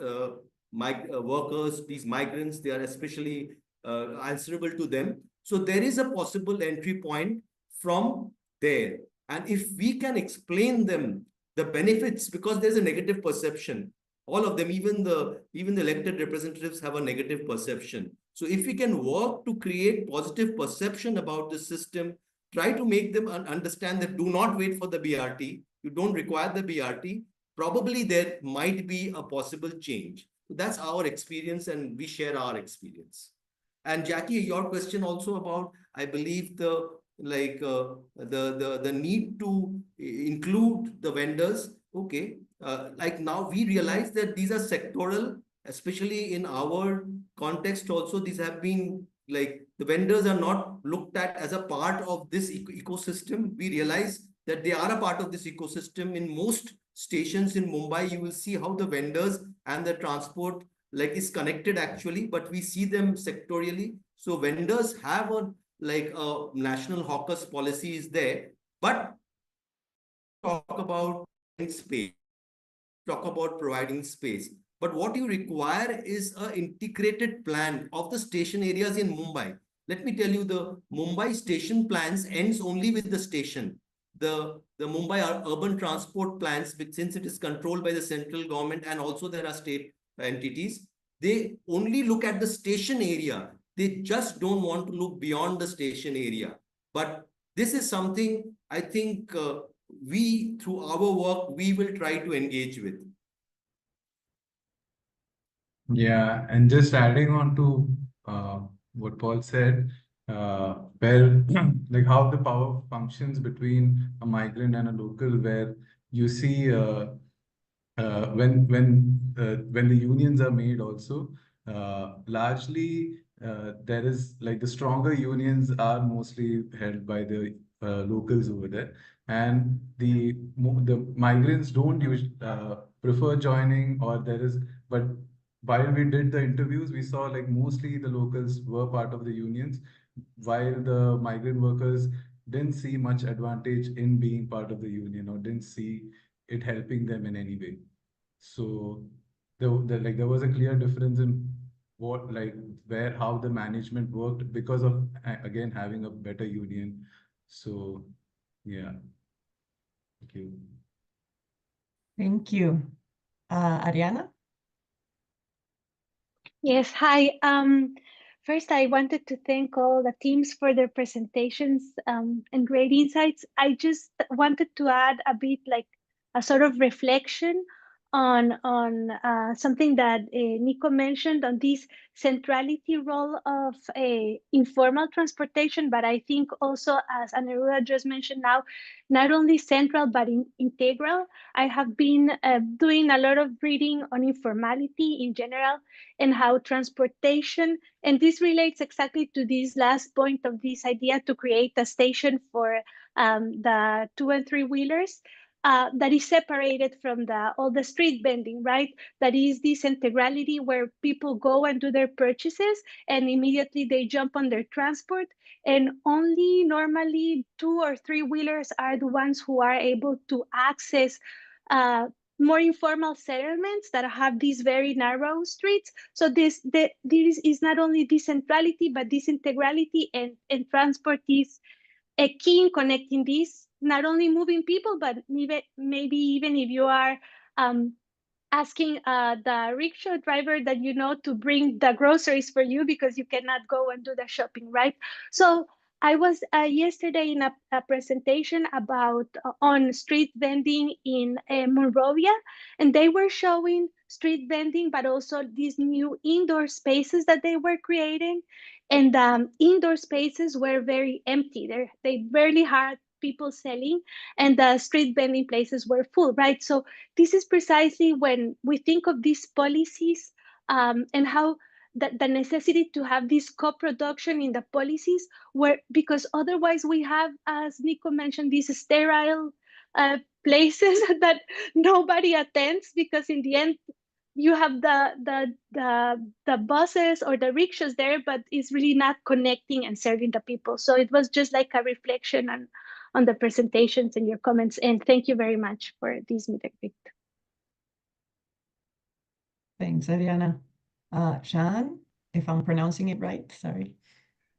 workers, these migrants. They are especially answerable to them. So there is a possible entry point from there. And if we can explain them the benefits, because there's a negative perception, all of them, even the elected representatives have a negative perception. So if we can work to create positive perception about the system, try to make them understand that do not wait for the BRT. You don't require the BRT. Probably there might be a possible change. So that's our experience, and we share our experience. And Jackie, your question also about, I believe the need to include the vendors. Okay. Like now we realize that these are sectoral, especially in our context also. These have been like the vendors are not looked at as a part of this ecosystem. We realize that they are a part of this ecosystem. In most stations in Mumbai, you will see how the vendors and the transport like is connected actually, but we see them sectorially. So vendors have a national hawkers policy is there, but talk about space. Talk about providing space. But what you require is an integrated plan of the station areas in Mumbai. Let me tell you, the Mumbai station plans ends only with the station. The Mumbai urban transport plans, which since it is controlled by the central government and also there are state entities, they only look at the station area. They just don't want to look beyond the station area. But this is something I think we, through our work, we will try to engage with. Yeah, and just adding on to what Paul said, where like how the power functions between a migrant and a local, where you see when the unions are made also, largely there is like the stronger unions are mostly held by the locals over there, and the migrants don't prefer joining, or there is, but while we did the interviews, we saw like mostly the locals were part of the unions, while the migrant workers didn't see much advantage in being part of the union, or didn't see it helping them in any way. So there was a clear difference in how the management worked because of again having a better union. So yeah. Thank you. Thank you. Ariana? Yes, hi. First, I wanted to thank all the teams for their presentations and great insights. I just wanted to add a bit like a sort of reflection on something that Nico mentioned on this centrality role of informal transportation, but I think also, as Aniruddha just mentioned now, not only central but integral. I have been doing a lot of reading on informality in general and how transportation, and this relates exactly to this last point of this idea to create a station for the 2 and 3 wheelers that is separated from all the street vending, right? That is this integrality where people go and do their purchases and immediately they jump on their transport. And only normally 2 or 3 wheelers are the ones who are able to access more informal settlements that have these very narrow streets. So this is not only this centrality, but this integrality, and transport is a key in connecting these, not only moving people, but maybe even if you are asking the rickshaw driver that you know to bring the groceries for you because you cannot go and do the shopping, right? So I was yesterday in a presentation about on street vending in Monrovia, and they were showing street vending, but also these new indoor spaces that they were creating. And indoor spaces were very empty. They barely had people selling, and the street vending places were full, right? So this is precisely when we think of these policies and how the necessity to have this co-production in the policies, where because otherwise we have, as Nico mentioned, these sterile places that nobody attends, because in the end you have the buses or the rickshaws there, but it's really not connecting and serving the people. So it was just like a reflection on the presentations and your comments, and thank you very much for this meet and greet. Thanks, Ariana. Shan, if I'm pronouncing it right, sorry.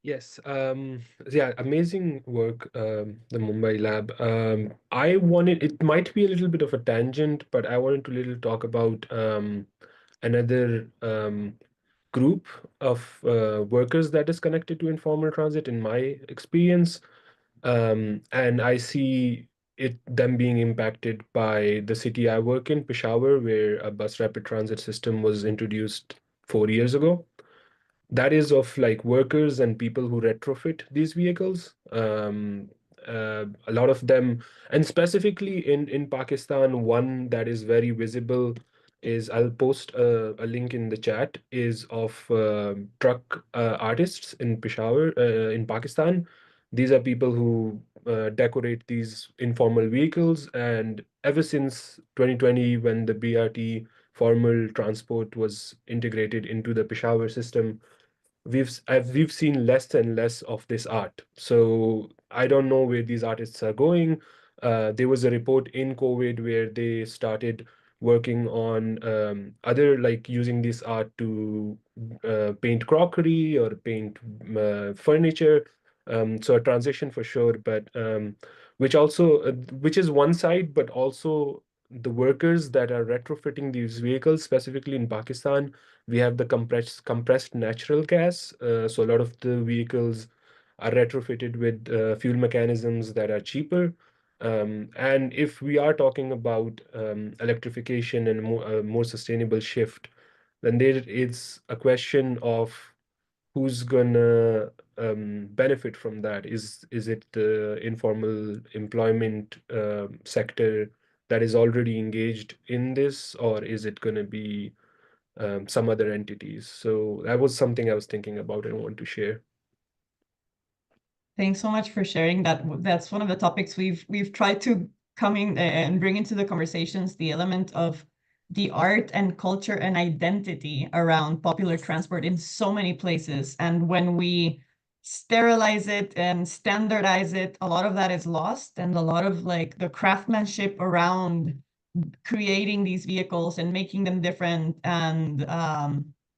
Yes, yeah, amazing work, the Mumbai lab. It might be a little bit of a tangent, but I wanted to little talk about another group of workers that is connected to informal transit in my experience. And I see them being impacted by the city I work in, Peshawar, where a bus rapid transit system was introduced 4 years ago. That is of like workers and people who retrofit these vehicles. A lot of them, and specifically in Pakistan, one that is very visible is, I'll post a link in the chat, is of truck artists in Peshawar, in Pakistan. These are people who decorate these informal vehicles, and ever since 2020, when the BRT formal transport was integrated into the Peshawar system, we've seen less and less of this art. So I don't know where these artists are going. There was a report in COVID where they started working on other, like using this art to paint crockery or paint furniture. So a transition for sure, but which is one side, but also the workers that are retrofitting these vehicles, specifically in Pakistan, we have the compressed natural gas. So a lot of the vehicles are retrofitted with fuel mechanisms that are cheaper. And if we are talking about electrification and a more sustainable shift, then there is a question of who's gonna benefit from that. Is it the informal employment sector that is already engaged in this, or is it gonna be some other entities? So that was something I was thinking about and want to share. Thanks so much for sharing that. That's one of the topics we've tried to come in and bring into the conversations, the element of the art and culture and identity around popular transport in so many places. And when we sterilize it and standardize it, a lot of that is lost, and a lot of like the craftsmanship around creating these vehicles and making them different, and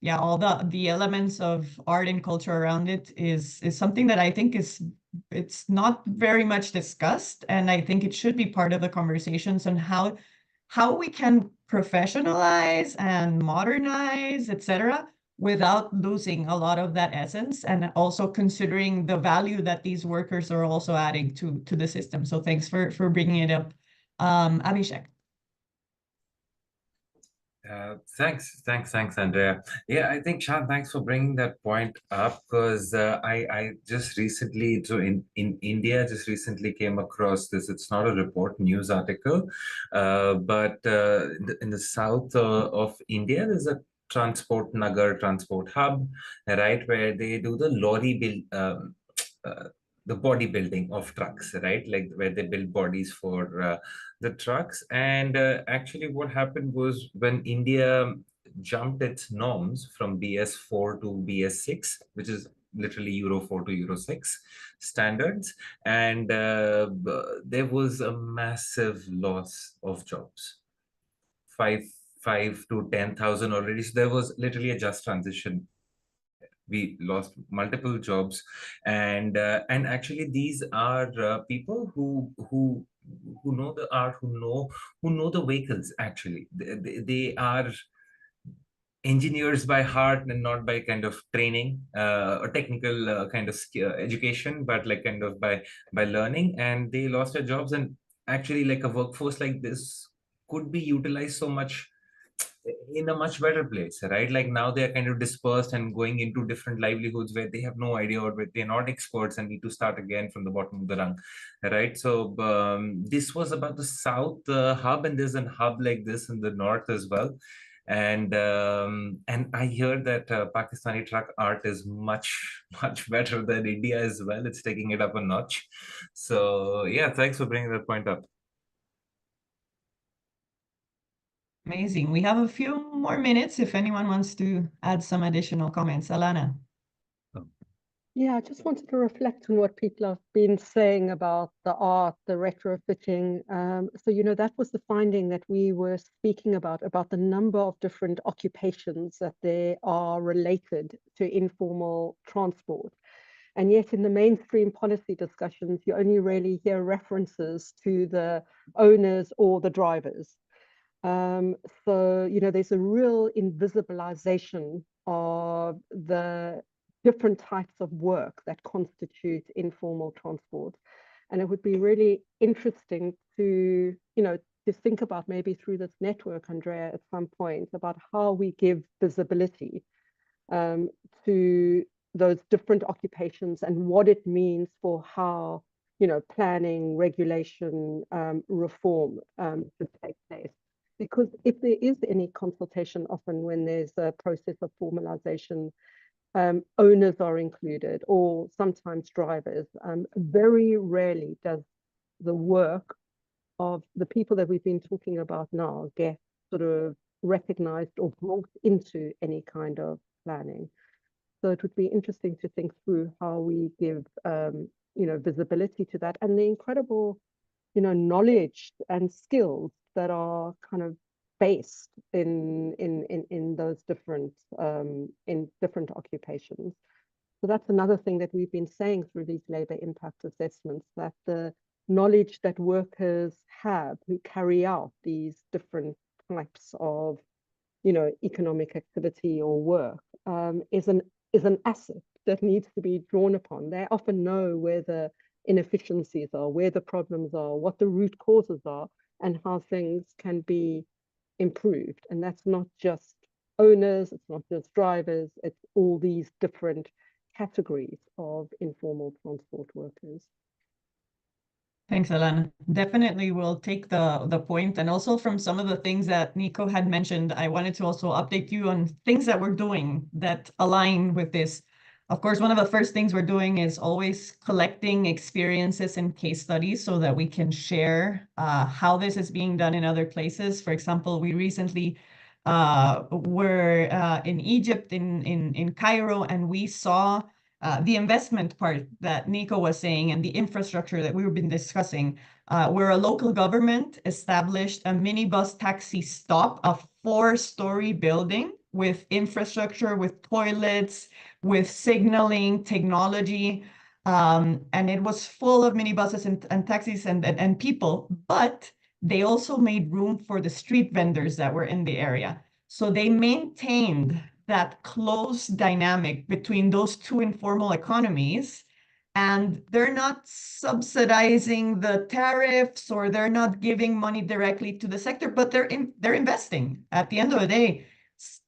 yeah, all the elements of art and culture around it is something that I think it's not very much discussed, and I think it should be part of the conversations on how we can professionalize and modernize, etc., without losing a lot of that essence, and also considering the value that these workers are also adding to the system. So thanks for bringing it up. Abhishek. Thanks, Andrea. Yeah, I think Shan, thanks for bringing that point up, because I just recently, so in India, just recently came across this. It's not a report, news article, but in the south of India, there's a transport nagar, transport hub, right, where they do the lorry build. The bodybuilding of trucks, right? Like where they build bodies for the trucks. And actually what happened was, when India jumped its norms from BS4 to BS6, which is literally Euro 4 to Euro 6 standards, and there was a massive loss of jobs. 5 to 10,000 already. So there was literally a just transition. We lost multiple jobs, and actually these are people who know the art, who know the vehicles. Actually, they are engineers by heart and not by kind of training or technical kind of skill, education, but like kind of by learning. And they lost their jobs, and actually like a workforce like this could be utilized so much in a much better place, right? Like now they are kind of dispersed and going into different livelihoods where they have no idea, or where they're not experts and need to start again from the bottom of the rung, right? So this was about the south hub, and there's a hub like this in the north as well. And I hear that Pakistani truck art is much better than India as well. It's taking it up a notch. So yeah, thanks for bringing that point up. Amazing. We have a few more minutes if anyone wants to add some additional comments. Alana. Yeah, I just wanted to reflect on what people have been saying about the art, the retrofitting. So, that was the finding that we were speaking about the number of different occupations that they are related to informal transport. And yet in the mainstream policy discussions, you only really hear references to the owners or the drivers. So, there's a real invisibilization of the different types of work that constitute informal transport. And it would be really interesting to, to think about, maybe through this network, Andrea, at some point, about how we give visibility to those different occupations and what it means for how, planning, regulation, reform should take place. Because if there is any consultation, often when there's a process of formalization, owners are included, or sometimes drivers. Very rarely does the work of the people that we've been talking about now get sort of recognized or brought into any kind of planning. So it would be interesting to think through how we give, visibility to that, and the incredible, knowledge and skills that are kind of based in those different in different occupations. So that's another thing that we've been saying through these labor impact assessments, that the knowledge that workers have who carry out these different types of, economic activity or work is an asset that needs to be drawn upon. They often know where the inefficiencies are, where the problems are, what the root causes are, and how things can be improved. And that's not just owners, it's not just drivers, it's all these different categories of informal transport workers. Thanks, Alana. Definitely will take the point. And also from some of the things that Nico had mentioned, I wanted to also update you on things that we're doing that align with this. Of course, one of the first things we're doing is always collecting experiences and case studies so that we can share how this is being done in other places. For example, we recently were in Egypt, in Cairo, and we saw the investment part that Nico was saying and the infrastructure that we've been discussing, where a local government established a minibus taxi stop, a 4-story building with infrastructure, with toilets, with signaling technology. And it was full of minibuses and taxis and people, but they also made room for the street vendors that were in the area. So they maintained that close dynamic between those two informal economies, and they're not subsidizing the tariffs or they're not giving money directly to the sector, but they're investing. At the end of the day,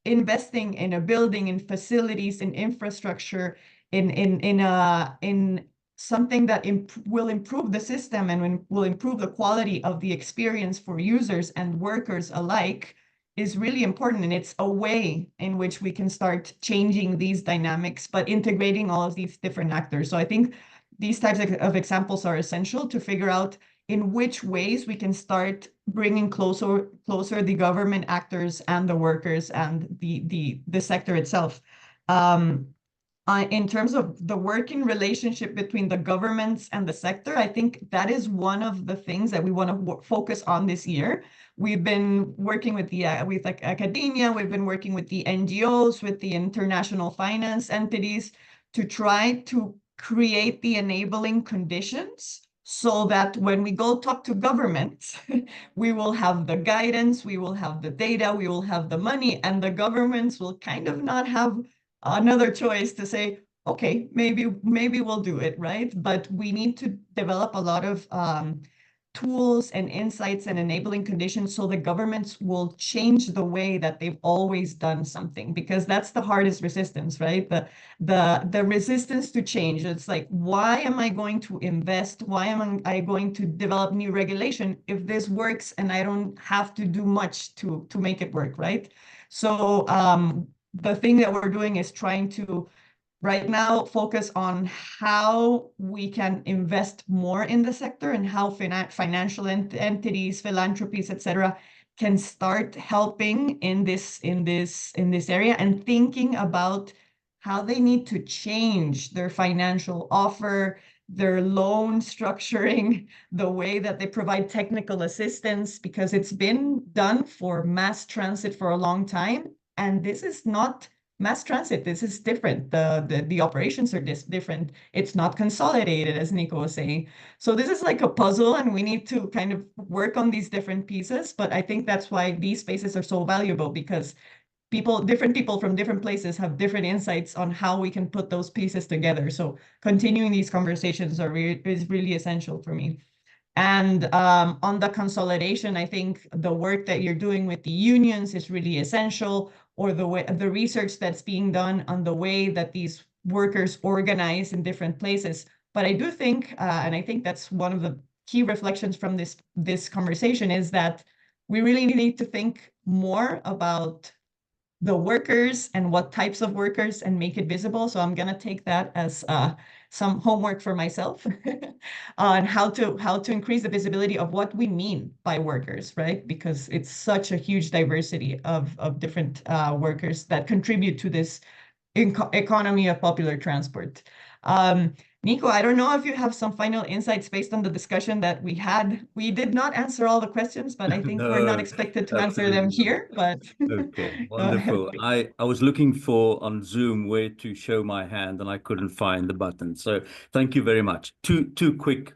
investing in a building, in facilities, in infrastructure, in something that will improve the system and will improve the quality of the experience for users and workers alike is really important. And it's a way in which we can start changing these dynamics, but integrating all of these different actors. So I think these types of examples are essential to figure out in which ways we can start bringing closer the government actors and the workers and the sector itself. In terms of the working relationship between the governments and the sector, I think that is one of the things that we want to focus on this year. We've been working with like academia, we've been working with the NGOs, with the international finance entities to try to create the enabling conditions so that when we go talk to governments, we will have the guidance, we will have the data, we will have the money, and the governments will kind of not have another choice to say, okay, maybe we'll do it, right? But we need to develop a lot of tools and insights and enabling conditions so the governments will change the way that they've always done something, because that's the hardest resistance, right? The resistance to change. It's like, why am I going to invest? Why am I going to develop new regulation if this works and I don't have to do much to make it work, right? So the thing that we're doing is trying to right now focus on how we can invest more in the sector and how financial entities, philanthropies, etc., can start helping in this area and thinking about how they need to change their financial offer, their loan structuring, the way that they provide technical assistance, because it's been done for mass transit for a long time. And this is not mass transit. This is different. The operations are different. It's not consolidated, as Nico was saying. So this is like a puzzle, and we need to kind of work on these different pieces. But I think that's why these spaces are so valuable, because different people from different places have different insights on how we can put those pieces together. So continuing these conversations is really essential for me. And on the consolidation, I think the work that you're doing with the unions is really essential, or the research that's being done on the way that these workers organize in different places. But I do think, and I think that's one of the key reflections from this conversation, is that we really need to think more about the workers and what types of workers and make it visible. So I'm going to take that as some homework for myself on how to increase the visibility of what we mean by workers, right? Because it's such a huge diversity of different workers that contribute to this economy of popular transport. Nico, I don't know if you have some final insights based on the discussion that we had. We did not answer all the questions, but I think we're not expected to answer them here. But okay, wonderful. I was looking for on Zoom where to show my hand, and I couldn't find the button. So thank you very much. Two quick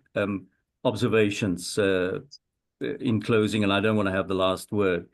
observations in closing, and I don't want to have the last word.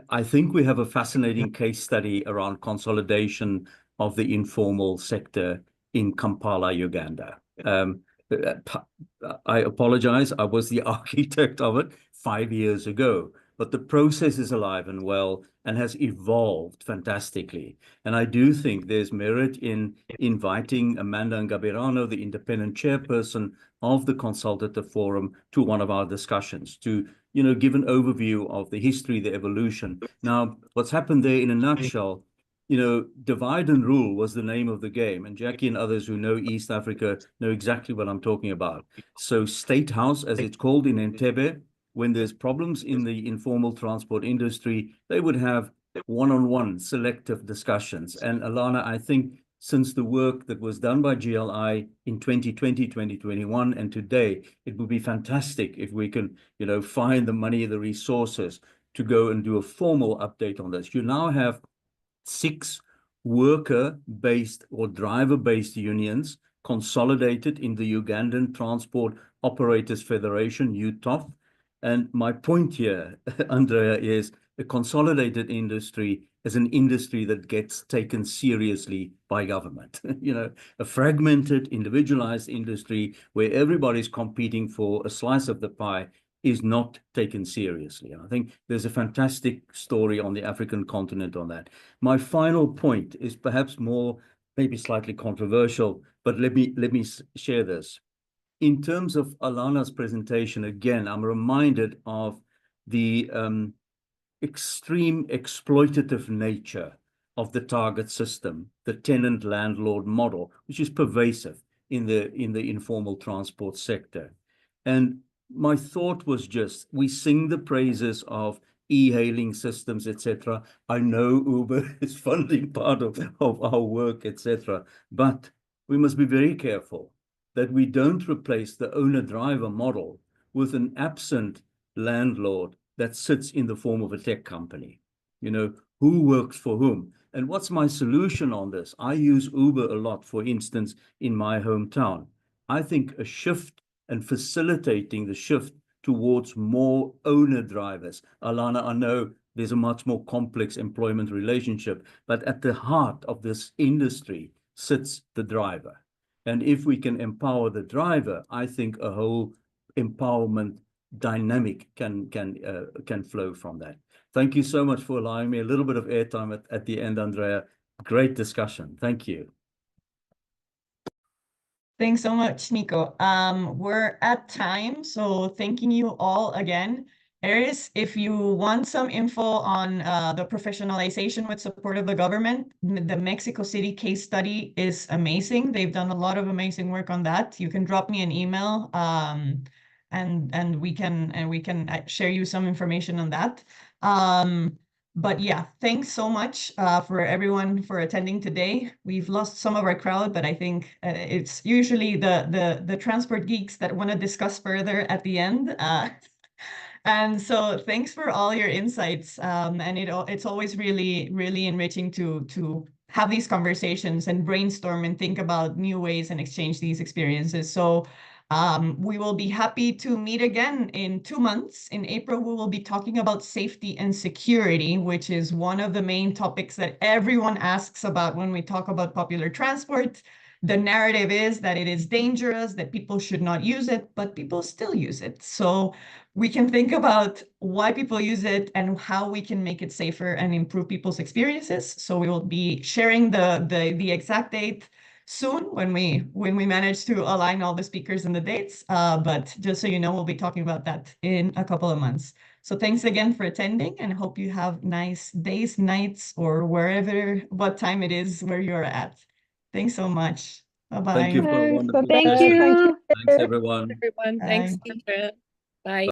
I think we have a fascinating case study around consolidation of the informal sector in Kampala, Uganda. I apologize, I was the architect of it 5 years ago, but the process is alive and well and has evolved fantastically. And I do think there's merit in inviting Amanda Ngabirano, the independent chairperson of the Consultative Forum, to one of our discussions to give an overview of the history, the evolution. Now, what's happened there in a nutshell, divide and rule was the name of the game. And Jackie and others who know East Africa know exactly what I'm talking about. So State House, as it's called in Entebbe, when there's problems in the informal transport industry, they would have one-on-one selective discussions. And Alana, I think since the work that was done by GLI in 2020, 2021, and today, it would be fantastic if we can, find the money, the resources to go and do a formal update on this. You now have 6 worker-based or driver-based unions consolidated in the Ugandan Transport Operators Federation, UTOF. And my point here, Andrea, is a consolidated industry as an industry that gets taken seriously by government. A fragmented, individualized industry where everybody's competing for a slice of the pie is not taken seriously. And I think there's a fantastic story on the African continent on that. My final point is perhaps more, maybe slightly controversial, but let me share this. In terms of Alana's presentation, again, I'm reminded of the extreme exploitative nature of the target system, the tenant-landlord model, which is pervasive in the informal transport sector. And my thought was just, we sing the praises of e-hailing systems, etc. I know Uber is funding part of our work, etc. But we must be very careful that we don't replace the owner-driver model with an absent landlord that sits in the form of a tech company. Who works for whom? And what's my solution on this? I use Uber a lot, for instance, in my hometown. I think a shift and facilitating the shift towards more owner drivers. Alana, I know there's a much more complex employment relationship, but at the heart of this industry sits the driver. And if we can empower the driver, I think a whole empowerment dynamic can flow from that. Thank you so much for allowing me a little bit of airtime at the end, Andrea. Great discussion. Thank you. Thanks so much, Nico. We're at time, so thanking you all again. Eris, if you want some info on the professionalization with support of the government, the Mexico City case study is amazing. They've done a lot of amazing work on that. You can drop me an email, and we can share you some information on that. But yeah, thanks so much for everyone for attending today. We've lost some of our crowd, but I think it's usually the transport geeks that want to discuss further at the end. And so thanks for all your insights. And it's always really, really enriching to have these conversations and brainstorm and think about new ways and exchange these experiences. So we will be happy to meet again in 2 months. In April, we will be talking about safety and security, which is one of the main topics that everyone asks about when we talk about popular transport. The narrative is that it is dangerous, that people should not use it, but people still use it. So we can think about why people use it and how we can make it safer and improve people's experiences. So we will be sharing the exact date soon when we manage to align all the speakers and the dates. But just so you know, we'll be talking about that in a couple of months. So thanks again for attending, and hope you have nice days, nights, or what time it is where you're at. Thanks so much. Bye-bye. Thank you for a wonderful Thank session. you. Thanks, everyone. Everyone, thanks, Sandra. Bye.